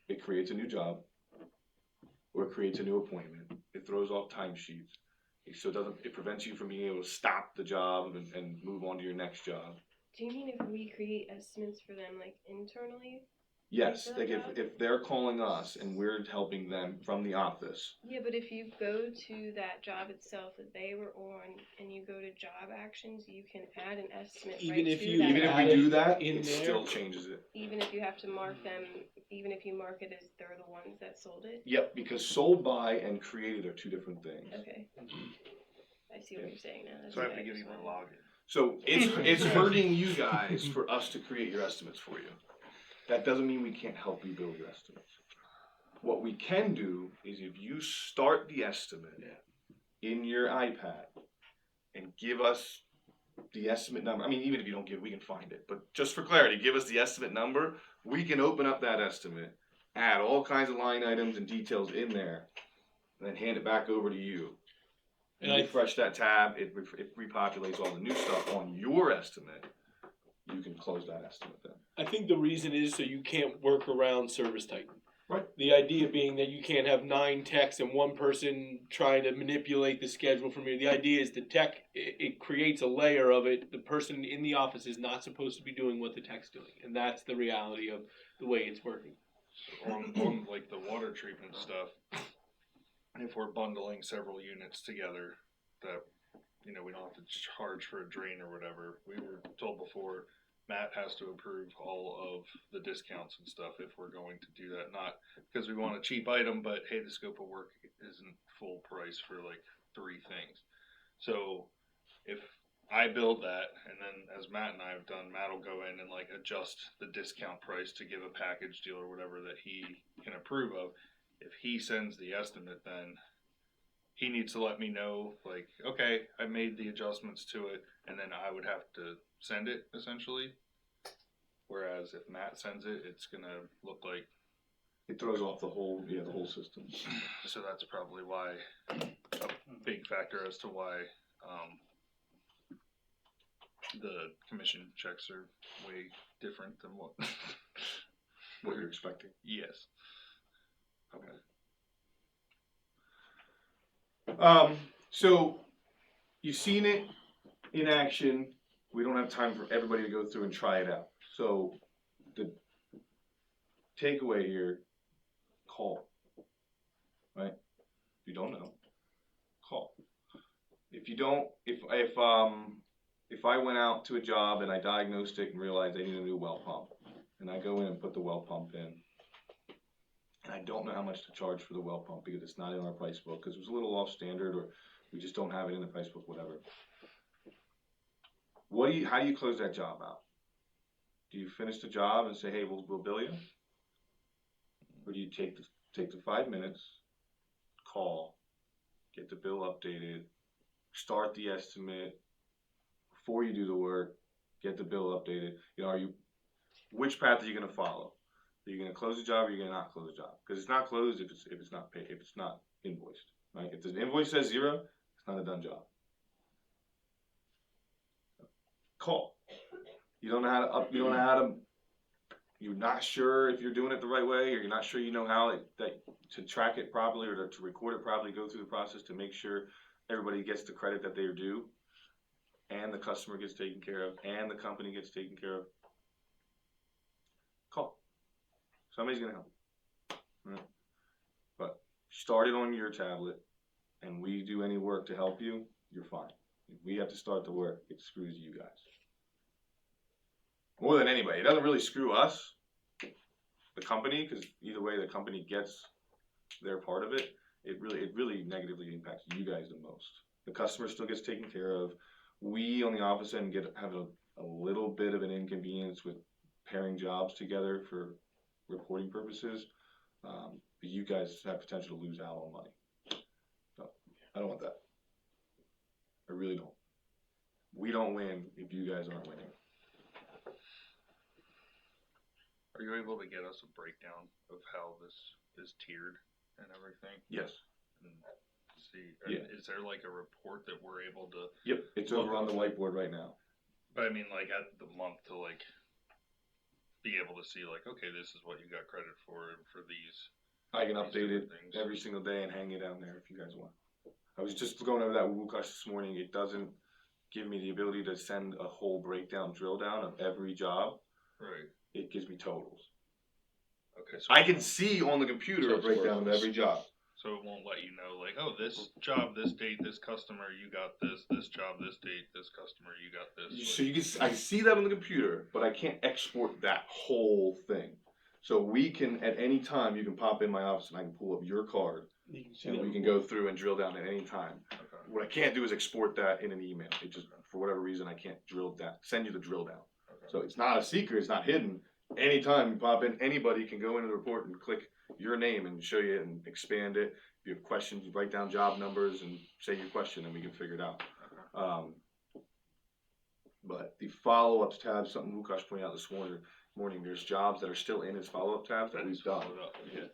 it creates a new job, or it creates a new appointment, it throws off timesheets, so it prevents you from being able to stop the job and move on to your next job. Do you mean if we create estimates for them, like internally? Yes, Like like that? if they're calling us and we're helping them from the office, Yeah, but if you go to that job itself that they were on and you go to job actions, you can add an estimate Even right if to you- that. even if we add do it that, in it there. still changes it. Even if you have to mark them, even if you mark it as they're the ones that sold it? Yep, because sold by and created are two different things. Okay. I see what you're saying now. That's So I have okay, to give you just my wanted- login. So it's hurting you guys for us to create your estimates for you. That doesn't mean we can't help you build your estimates. What we can do is if you start the estimate in your iPad and give us the estimate number, I mean, even if you don't give it, we can find it, but just for clarity, give us the estimate number, we can open up that estimate, add all kinds of line items and details in there, and then hand it back over to you. And And I- refresh that tab, it repopulates all the new stuff on your estimate. You can close that estimate then. I think the reason is so you can't work around Service Titan. Right. The idea being that you can't have 9 techs and one person trying to manipulate the schedule from here. The idea is the tech, it creates a layer of it. The person in the office is not supposed to be doing what the tech's doing. And that's the reality of the way it's working. On like the water treatment stuff, if we're bundling several units together, that, you know, we don't have to charge for a drain or whatever, we were told before, Matt has to approve all of the discounts and stuff if we're going to do that, not because we want a cheap item, but hey, the scope of work isn't full price for like 3 things. So if I build that, and then as Matt and I have done, Matt will go in and like adjust the discount price to give a package deal or whatever that he can approve of. If he sends the estimate, then he needs to let me know, like, okay, I made the adjustments to it, and then I would have to send it essentially. Whereas if Matt sends it, it's gonna look like It throws off the whole system. So that's probably why a big factor as to why the commission checks are way different than what What you're expecting. Yes. Okay. So you've seen it in action. We don't have time for everybody to go through and try it out. So the takeaway here, call. Right? If you don't know, call. If you don't, if I went out to a job and I diagnosed it and realized I need a new well pump, and I go in and put the well pump in, and I don't know how much to charge for the well pump because it's not in our price book, because it was a little off standard, or we just don't have it in the price book, whatever. How do you close that job out? Do you finish the job and say, hey, we'll bill you? Or do you take the 5 minutes, call, get the bill updated, start the estimate before you do the work, get the bill updated. You know, which path are you gonna follow? Are you gonna close the job or are you gonna not close the job? Because it's not closed if it's not paid, if it's not invoiced. Right? If the invoice says 0, it's not a done job. Call. You don't know how to you don't know how to. You're not sure if you're doing it the right way, or you're not sure you know how to track it properly or to record it properly. Go through the process to make sure everybody gets the credit that they're due, and the customer gets taken care of, and the company gets taken care of. Call. Somebody's gonna help. Right? But start it on your tablet, and we do any work to help you, you're fine. If we have to start the work, it screws you guys. More than anybody. It doesn't really screw us, the company, because either way the company gets their part of it. It really negatively impacts you guys the most. The customer still gets taken care of. We on the office end have a little bit of an inconvenience with pairing jobs together for reporting purposes. But you guys have potential to lose out on money. So I don't want that. I really don't. We don't win if you guys aren't winning. Are you able to get us a breakdown of how this is tiered and everything? Yes. And see, Yeah. Is there like a report that we're able to? Yep, it's over on the whiteboard right now. But I mean, like at the month to like be able to see like, okay, this is what you got credit for and for these. I can update it things every single day and hang it down there if you guys want. I was just going over that with Wukash this morning. It doesn't give me the ability to send a whole breakdown drill down of every job. Right. It gives me totals. Okay. So I can see on the computer a breakdown of every job. So it won't let you know like, oh, this job, this date, this customer, you got this. This job, this date, this customer, you got this. So you can, I see that on the computer, but I can't export that whole thing. So we can, at any time, you can pop in my office and I can pull up your card and we can go through and drill down at any time. Okay. What I can't do is export that in an email. It just, for whatever reason, I can't send you the drill down. Okay. So it's not a secret, it's not hidden. Anytime you pop in, anybody can go into the report and click your name and show you and expand it. If you have questions, you write down job numbers and say your question and we can figure it out. Okay. But the follow-ups tab, something Wukash pointed out this morning, there's jobs that are still in his follow-up tabs that we've done. Yeah.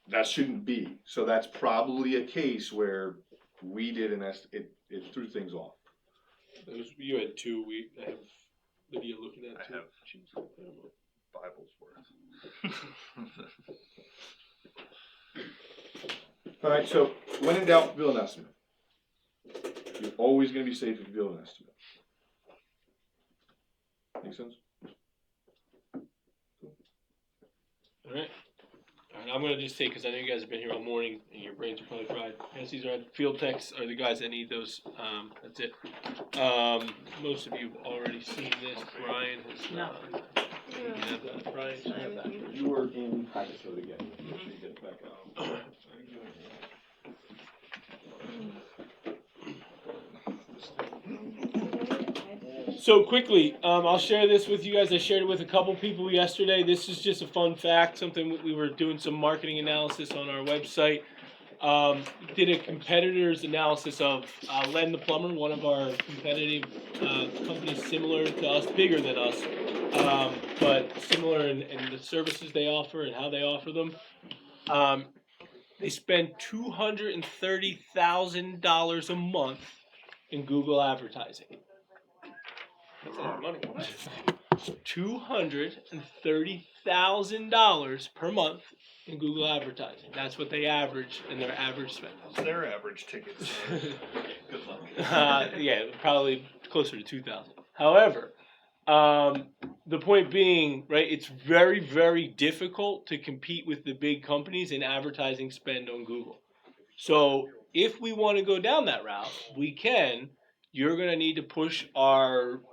That shouldn't be. So that's probably a case where we did it threw things off. You had 2. I have Lydia looking at I 2. have Bible's worth. All right, so when in doubt, build an estimate. You're always going to be safe if you build an estimate. Make sense? All right. I'm going to just say, because I know you guys have been here all morning and your brains are probably fried. As these are field techs are the guys that need those. That's it. Most of you have already seen this. Brian has not. You can have that. Brian should have that. You were in practice mode again. Make sure you get it back out. So quickly, I'll share this with you guys. I shared it with a couple people yesterday. This is just a fun fact, something we were doing some marketing analysis on our website. Did a competitor's analysis of Len the Plumber, one of our competitive companies similar to us, bigger than us, but similar in the services they offer and how they offer them. They spend $230,000 a month in Google advertising. That's a lot of money. $230,000 per month in Google advertising. That's what they average in their average spend. What's their average ticket? Good luck. Yeah, probably closer to 2,000. However, the point being, right, it's very, very difficult to compete with the big companies in advertising spend on Google. So if we want to go down that route, we can. You're going to need to push our...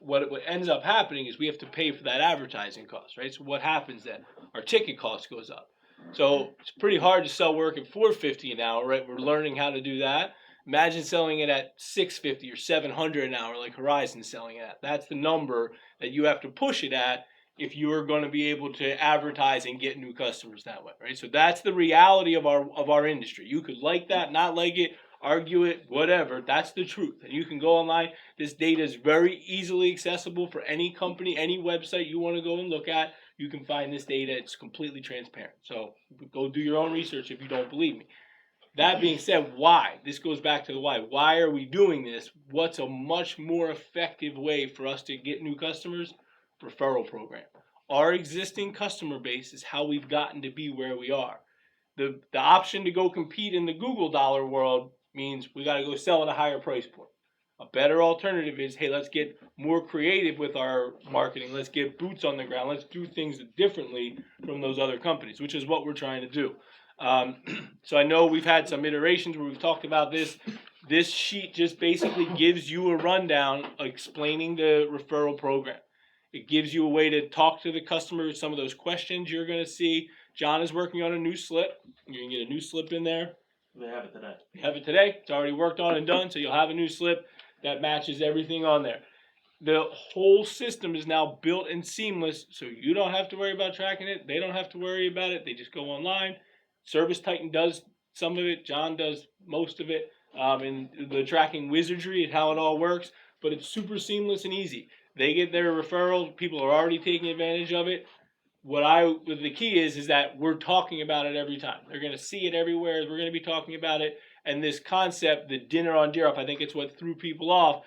What ends up happening is we have to pay for that advertising cost, right? So what happens then? Our ticket cost goes up. So it's pretty hard to sell work at $450 an hour, right? We're learning how to do that. Imagine selling it at $650 or $700 an hour like Horizon's selling it at. That's the number that you have to push it at if you're going to be able to advertise and get new customers that way, right? So that's the reality of our industry. You could like that, not like it, argue it, whatever. That's the truth. And you can go online. This data is very easily accessible for any company, any website you want to go and look at. You can find this data. It's completely transparent. So go do your own research if you don't believe me. That being said, why? This goes back to the why. Why are we doing this? What's a much more effective way for us to get new customers? Referral program. Our existing customer base is how we've gotten to be where we are. The option to go compete in the Google dollar world means we got to go sell at a higher price point. A better alternative is, hey, let's get more creative with our marketing. Let's get boots on the ground. Let's do things differently from those other companies, which is what we're trying to do. So I know we've had some iterations where we've talked about this. This sheet just basically gives you a rundown explaining the referral program. It gives you a way to talk to the customer, some of those questions you're going to see. John is working on a new slip. You're going to get a new slip in there. They have it today. You have it today. It's already worked on and done, so you'll have a new slip that matches everything on there. The whole system is now built and seamless, so you don't have to worry about tracking it. They don't have to worry about it. They just go online. Service Titan does some of it. John does most of it. And the tracking wizardry and how it all works, but it's super seamless and easy. They get their referral. People are already taking advantage of it. What the key is that we're talking about it every time. They're going to see it everywhere. We're going to be talking about it. And this concept, the dinner on Dierolf, I think it's what threw people off.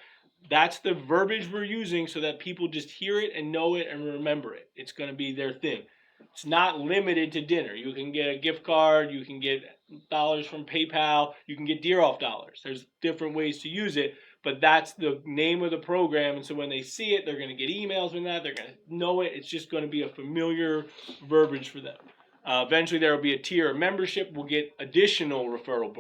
That's the verbiage we're using so that people just hear it and know it and remember it. It's going to be their thing. It's not limited to dinner. You can get a gift card. You can get dollars from PayPal. You can get Dierolf dollars. There's different ways to use it, but that's the name of the program. And so when they see it, they're going to get emails from that. They're going to know it. It's just going to be a familiar verbiage for them. Eventually, there will be a tier of membership. We'll get additional referral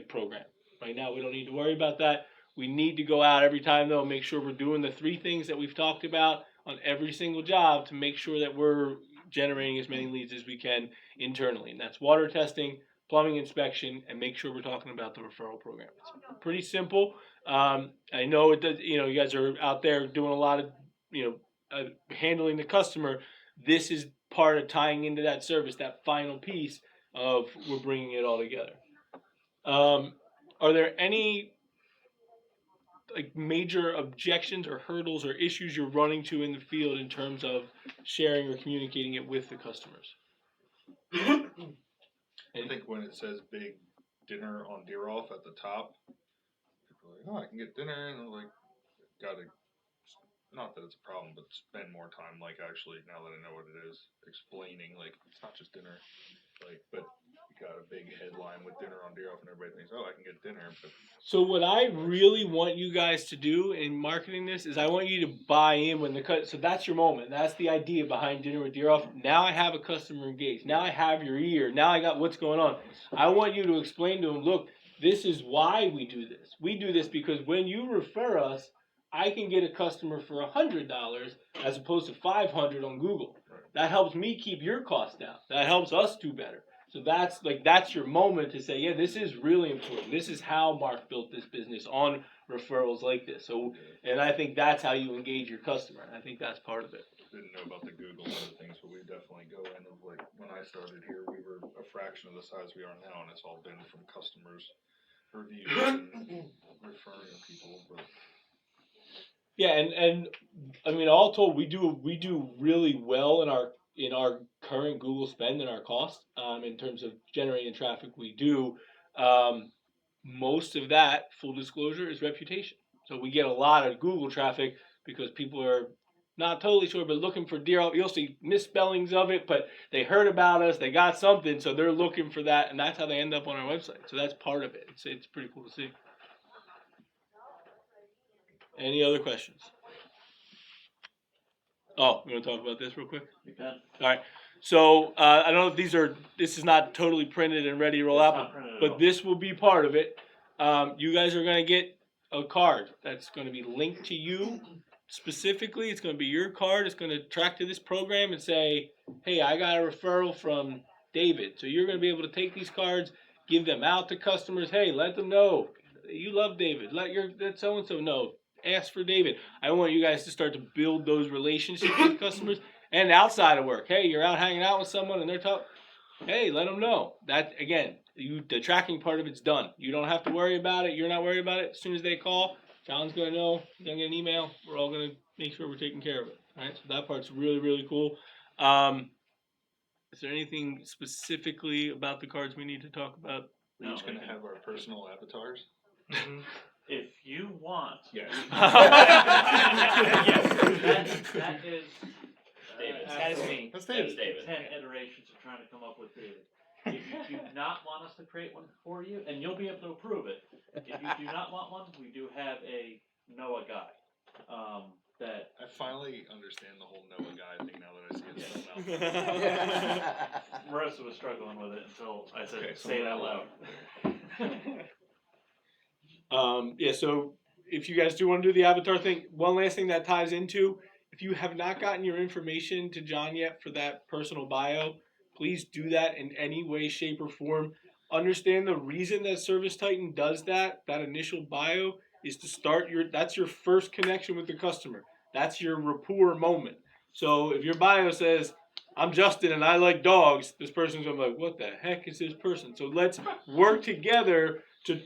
program. Right now, we don't need to worry about that. We need to go out every time, though, and make sure we're doing the 3 things that we've talked about on every single job to make sure that we're generating as many leads as we can internally. And that's water testing, plumbing inspection, and make sure we're talking about the referral program. It's pretty simple. I know it does, you guys are out there doing a lot of, handling the customer. This is part of tying into that service, that final piece of we're bringing it all together. Are there any major objections or hurdles or issues you're running to in the field in terms of sharing or communicating it with the customers? I think when it says big dinner on Dierolf at the top, people are like, oh, I can get dinner, and they're like, gotta, not that it's a problem, but spend more time, actually, now that I know what it is, explaining, it's not just dinner, but you got a big headline with dinner on Dierolf, and everybody thinks, oh, I can get dinner, but. So what I really want you guys to do in marketing this is I want you to buy in when so that's your moment. That's the idea behind Dinner with Dierolf. Now I have a customer engaged. Now I have your ear. Now I got what's going on. I want you to explain to them, look, this is why we do this. We do this because when you refer us, I can get a customer for $100 as opposed to $500 on Google. That helps me keep your costs down. That helps us do better. So that's your moment to say, yeah, this is really important. This is how Mark built this business on referrals like this. So, and I think that's how you engage your customer. And I think that's part of it. Didn't know about the Google and other things, but we definitely go in of when I started here, we were a fraction of the size we are now, and it's all been from customers' reviews and referring people. But. Yeah, and I mean, all told, we do really well in our current Google spend and our cost in terms of generating traffic. We do most of that, full disclosure, is reputation. So we get a lot of Google traffic because people are not totally sure, but looking for Dierolf. You'll see misspellings of it, but they heard about us, they got something, so they're looking for that, and that's how they end up on our website. So that's part of it. It's pretty cool to see. Any other questions? Oh, you want to talk about this real quick? You can. All right. So I don't know if this is not totally printed and ready to roll out, but this will be part of it. You guys are going to get a card that's going to be linked to you specifically. It's going to be your card. It's going to track to this program and say, hey, I got a referral from David. So you're going to be able to take these cards, give them out to customers. Hey, let them know you love David. Let so-and-so know. Ask for David. I want you guys to start to build those relationships with customers, And outside of work, hey, you're out hanging out with someone and they're talking. Hey, let them know. That again, the tracking part of it's done. You don't have to worry about it. You're not worried about it. As soon as they call, John's gonna know. He's gonna get an email. We're all gonna make sure we're taking care of it. All right. So that part's really, really cool. Is there anything specifically about the cards we need to talk about? We're each gonna have our personal avatars. If you want. Yes. Yes, that is. David. That is me. That's That's David. David. 10 iterations of trying to come up with David. If you do not want us to create one for you, and you'll be able to approve it, if you do not want one, we do have a Noah guy. That I finally understand the whole Noah guy thing now that I see it spelled out. Marissa was struggling with it until I said, Okay, say it out loud. Yeah, so if you guys do want to do the avatar thing, one last thing that ties into, if you have not gotten your information to John yet for that personal bio, please do that in any way, shape, or form. Understand the reason that Service Titan does that initial bio, is to start that's your first connection with the customer. That's your rapport moment. So if your bio says, I'm Justin and I like dogs, this person's gonna be like, what the heck is this person? So let's work together to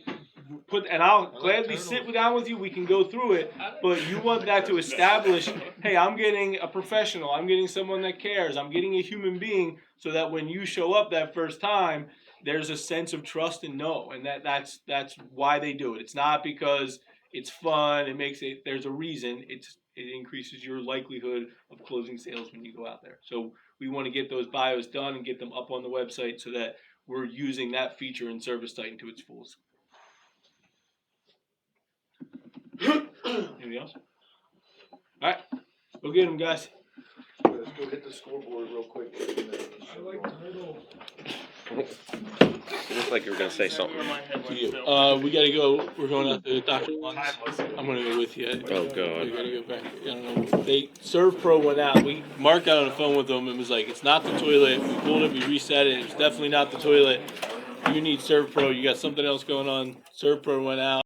put, and I'll gladly sit down with you, we can go through it, but you want that to establish, hey, I'm getting a professional, I'm getting someone that cares, I'm getting a human being, so that when you show up that first time, there's a sense of trust and know, and that's why they do it. It's not because it's fun, there's a reason, it increases your likelihood of closing sales when you go out there. So we want to get those bios done and get them up on the website so that we're using that feature in Service Titan to its fullest. Anything else? All right, go get them, guys. Let's go hit the scoreboard real quick. I like turtle. It looked like you were gonna say something. We gotta go. We're going out to Dr. Lung's. I'm gonna go with you. Oh, God. We gotta go back. I don't know. They Serve Pro went out. Mark got on the phone with them and was like, "It's not the toilet." We pulled it. We reset it. It's definitely not the toilet. You need Serve Pro. You got something else going on. Serve Pro went out.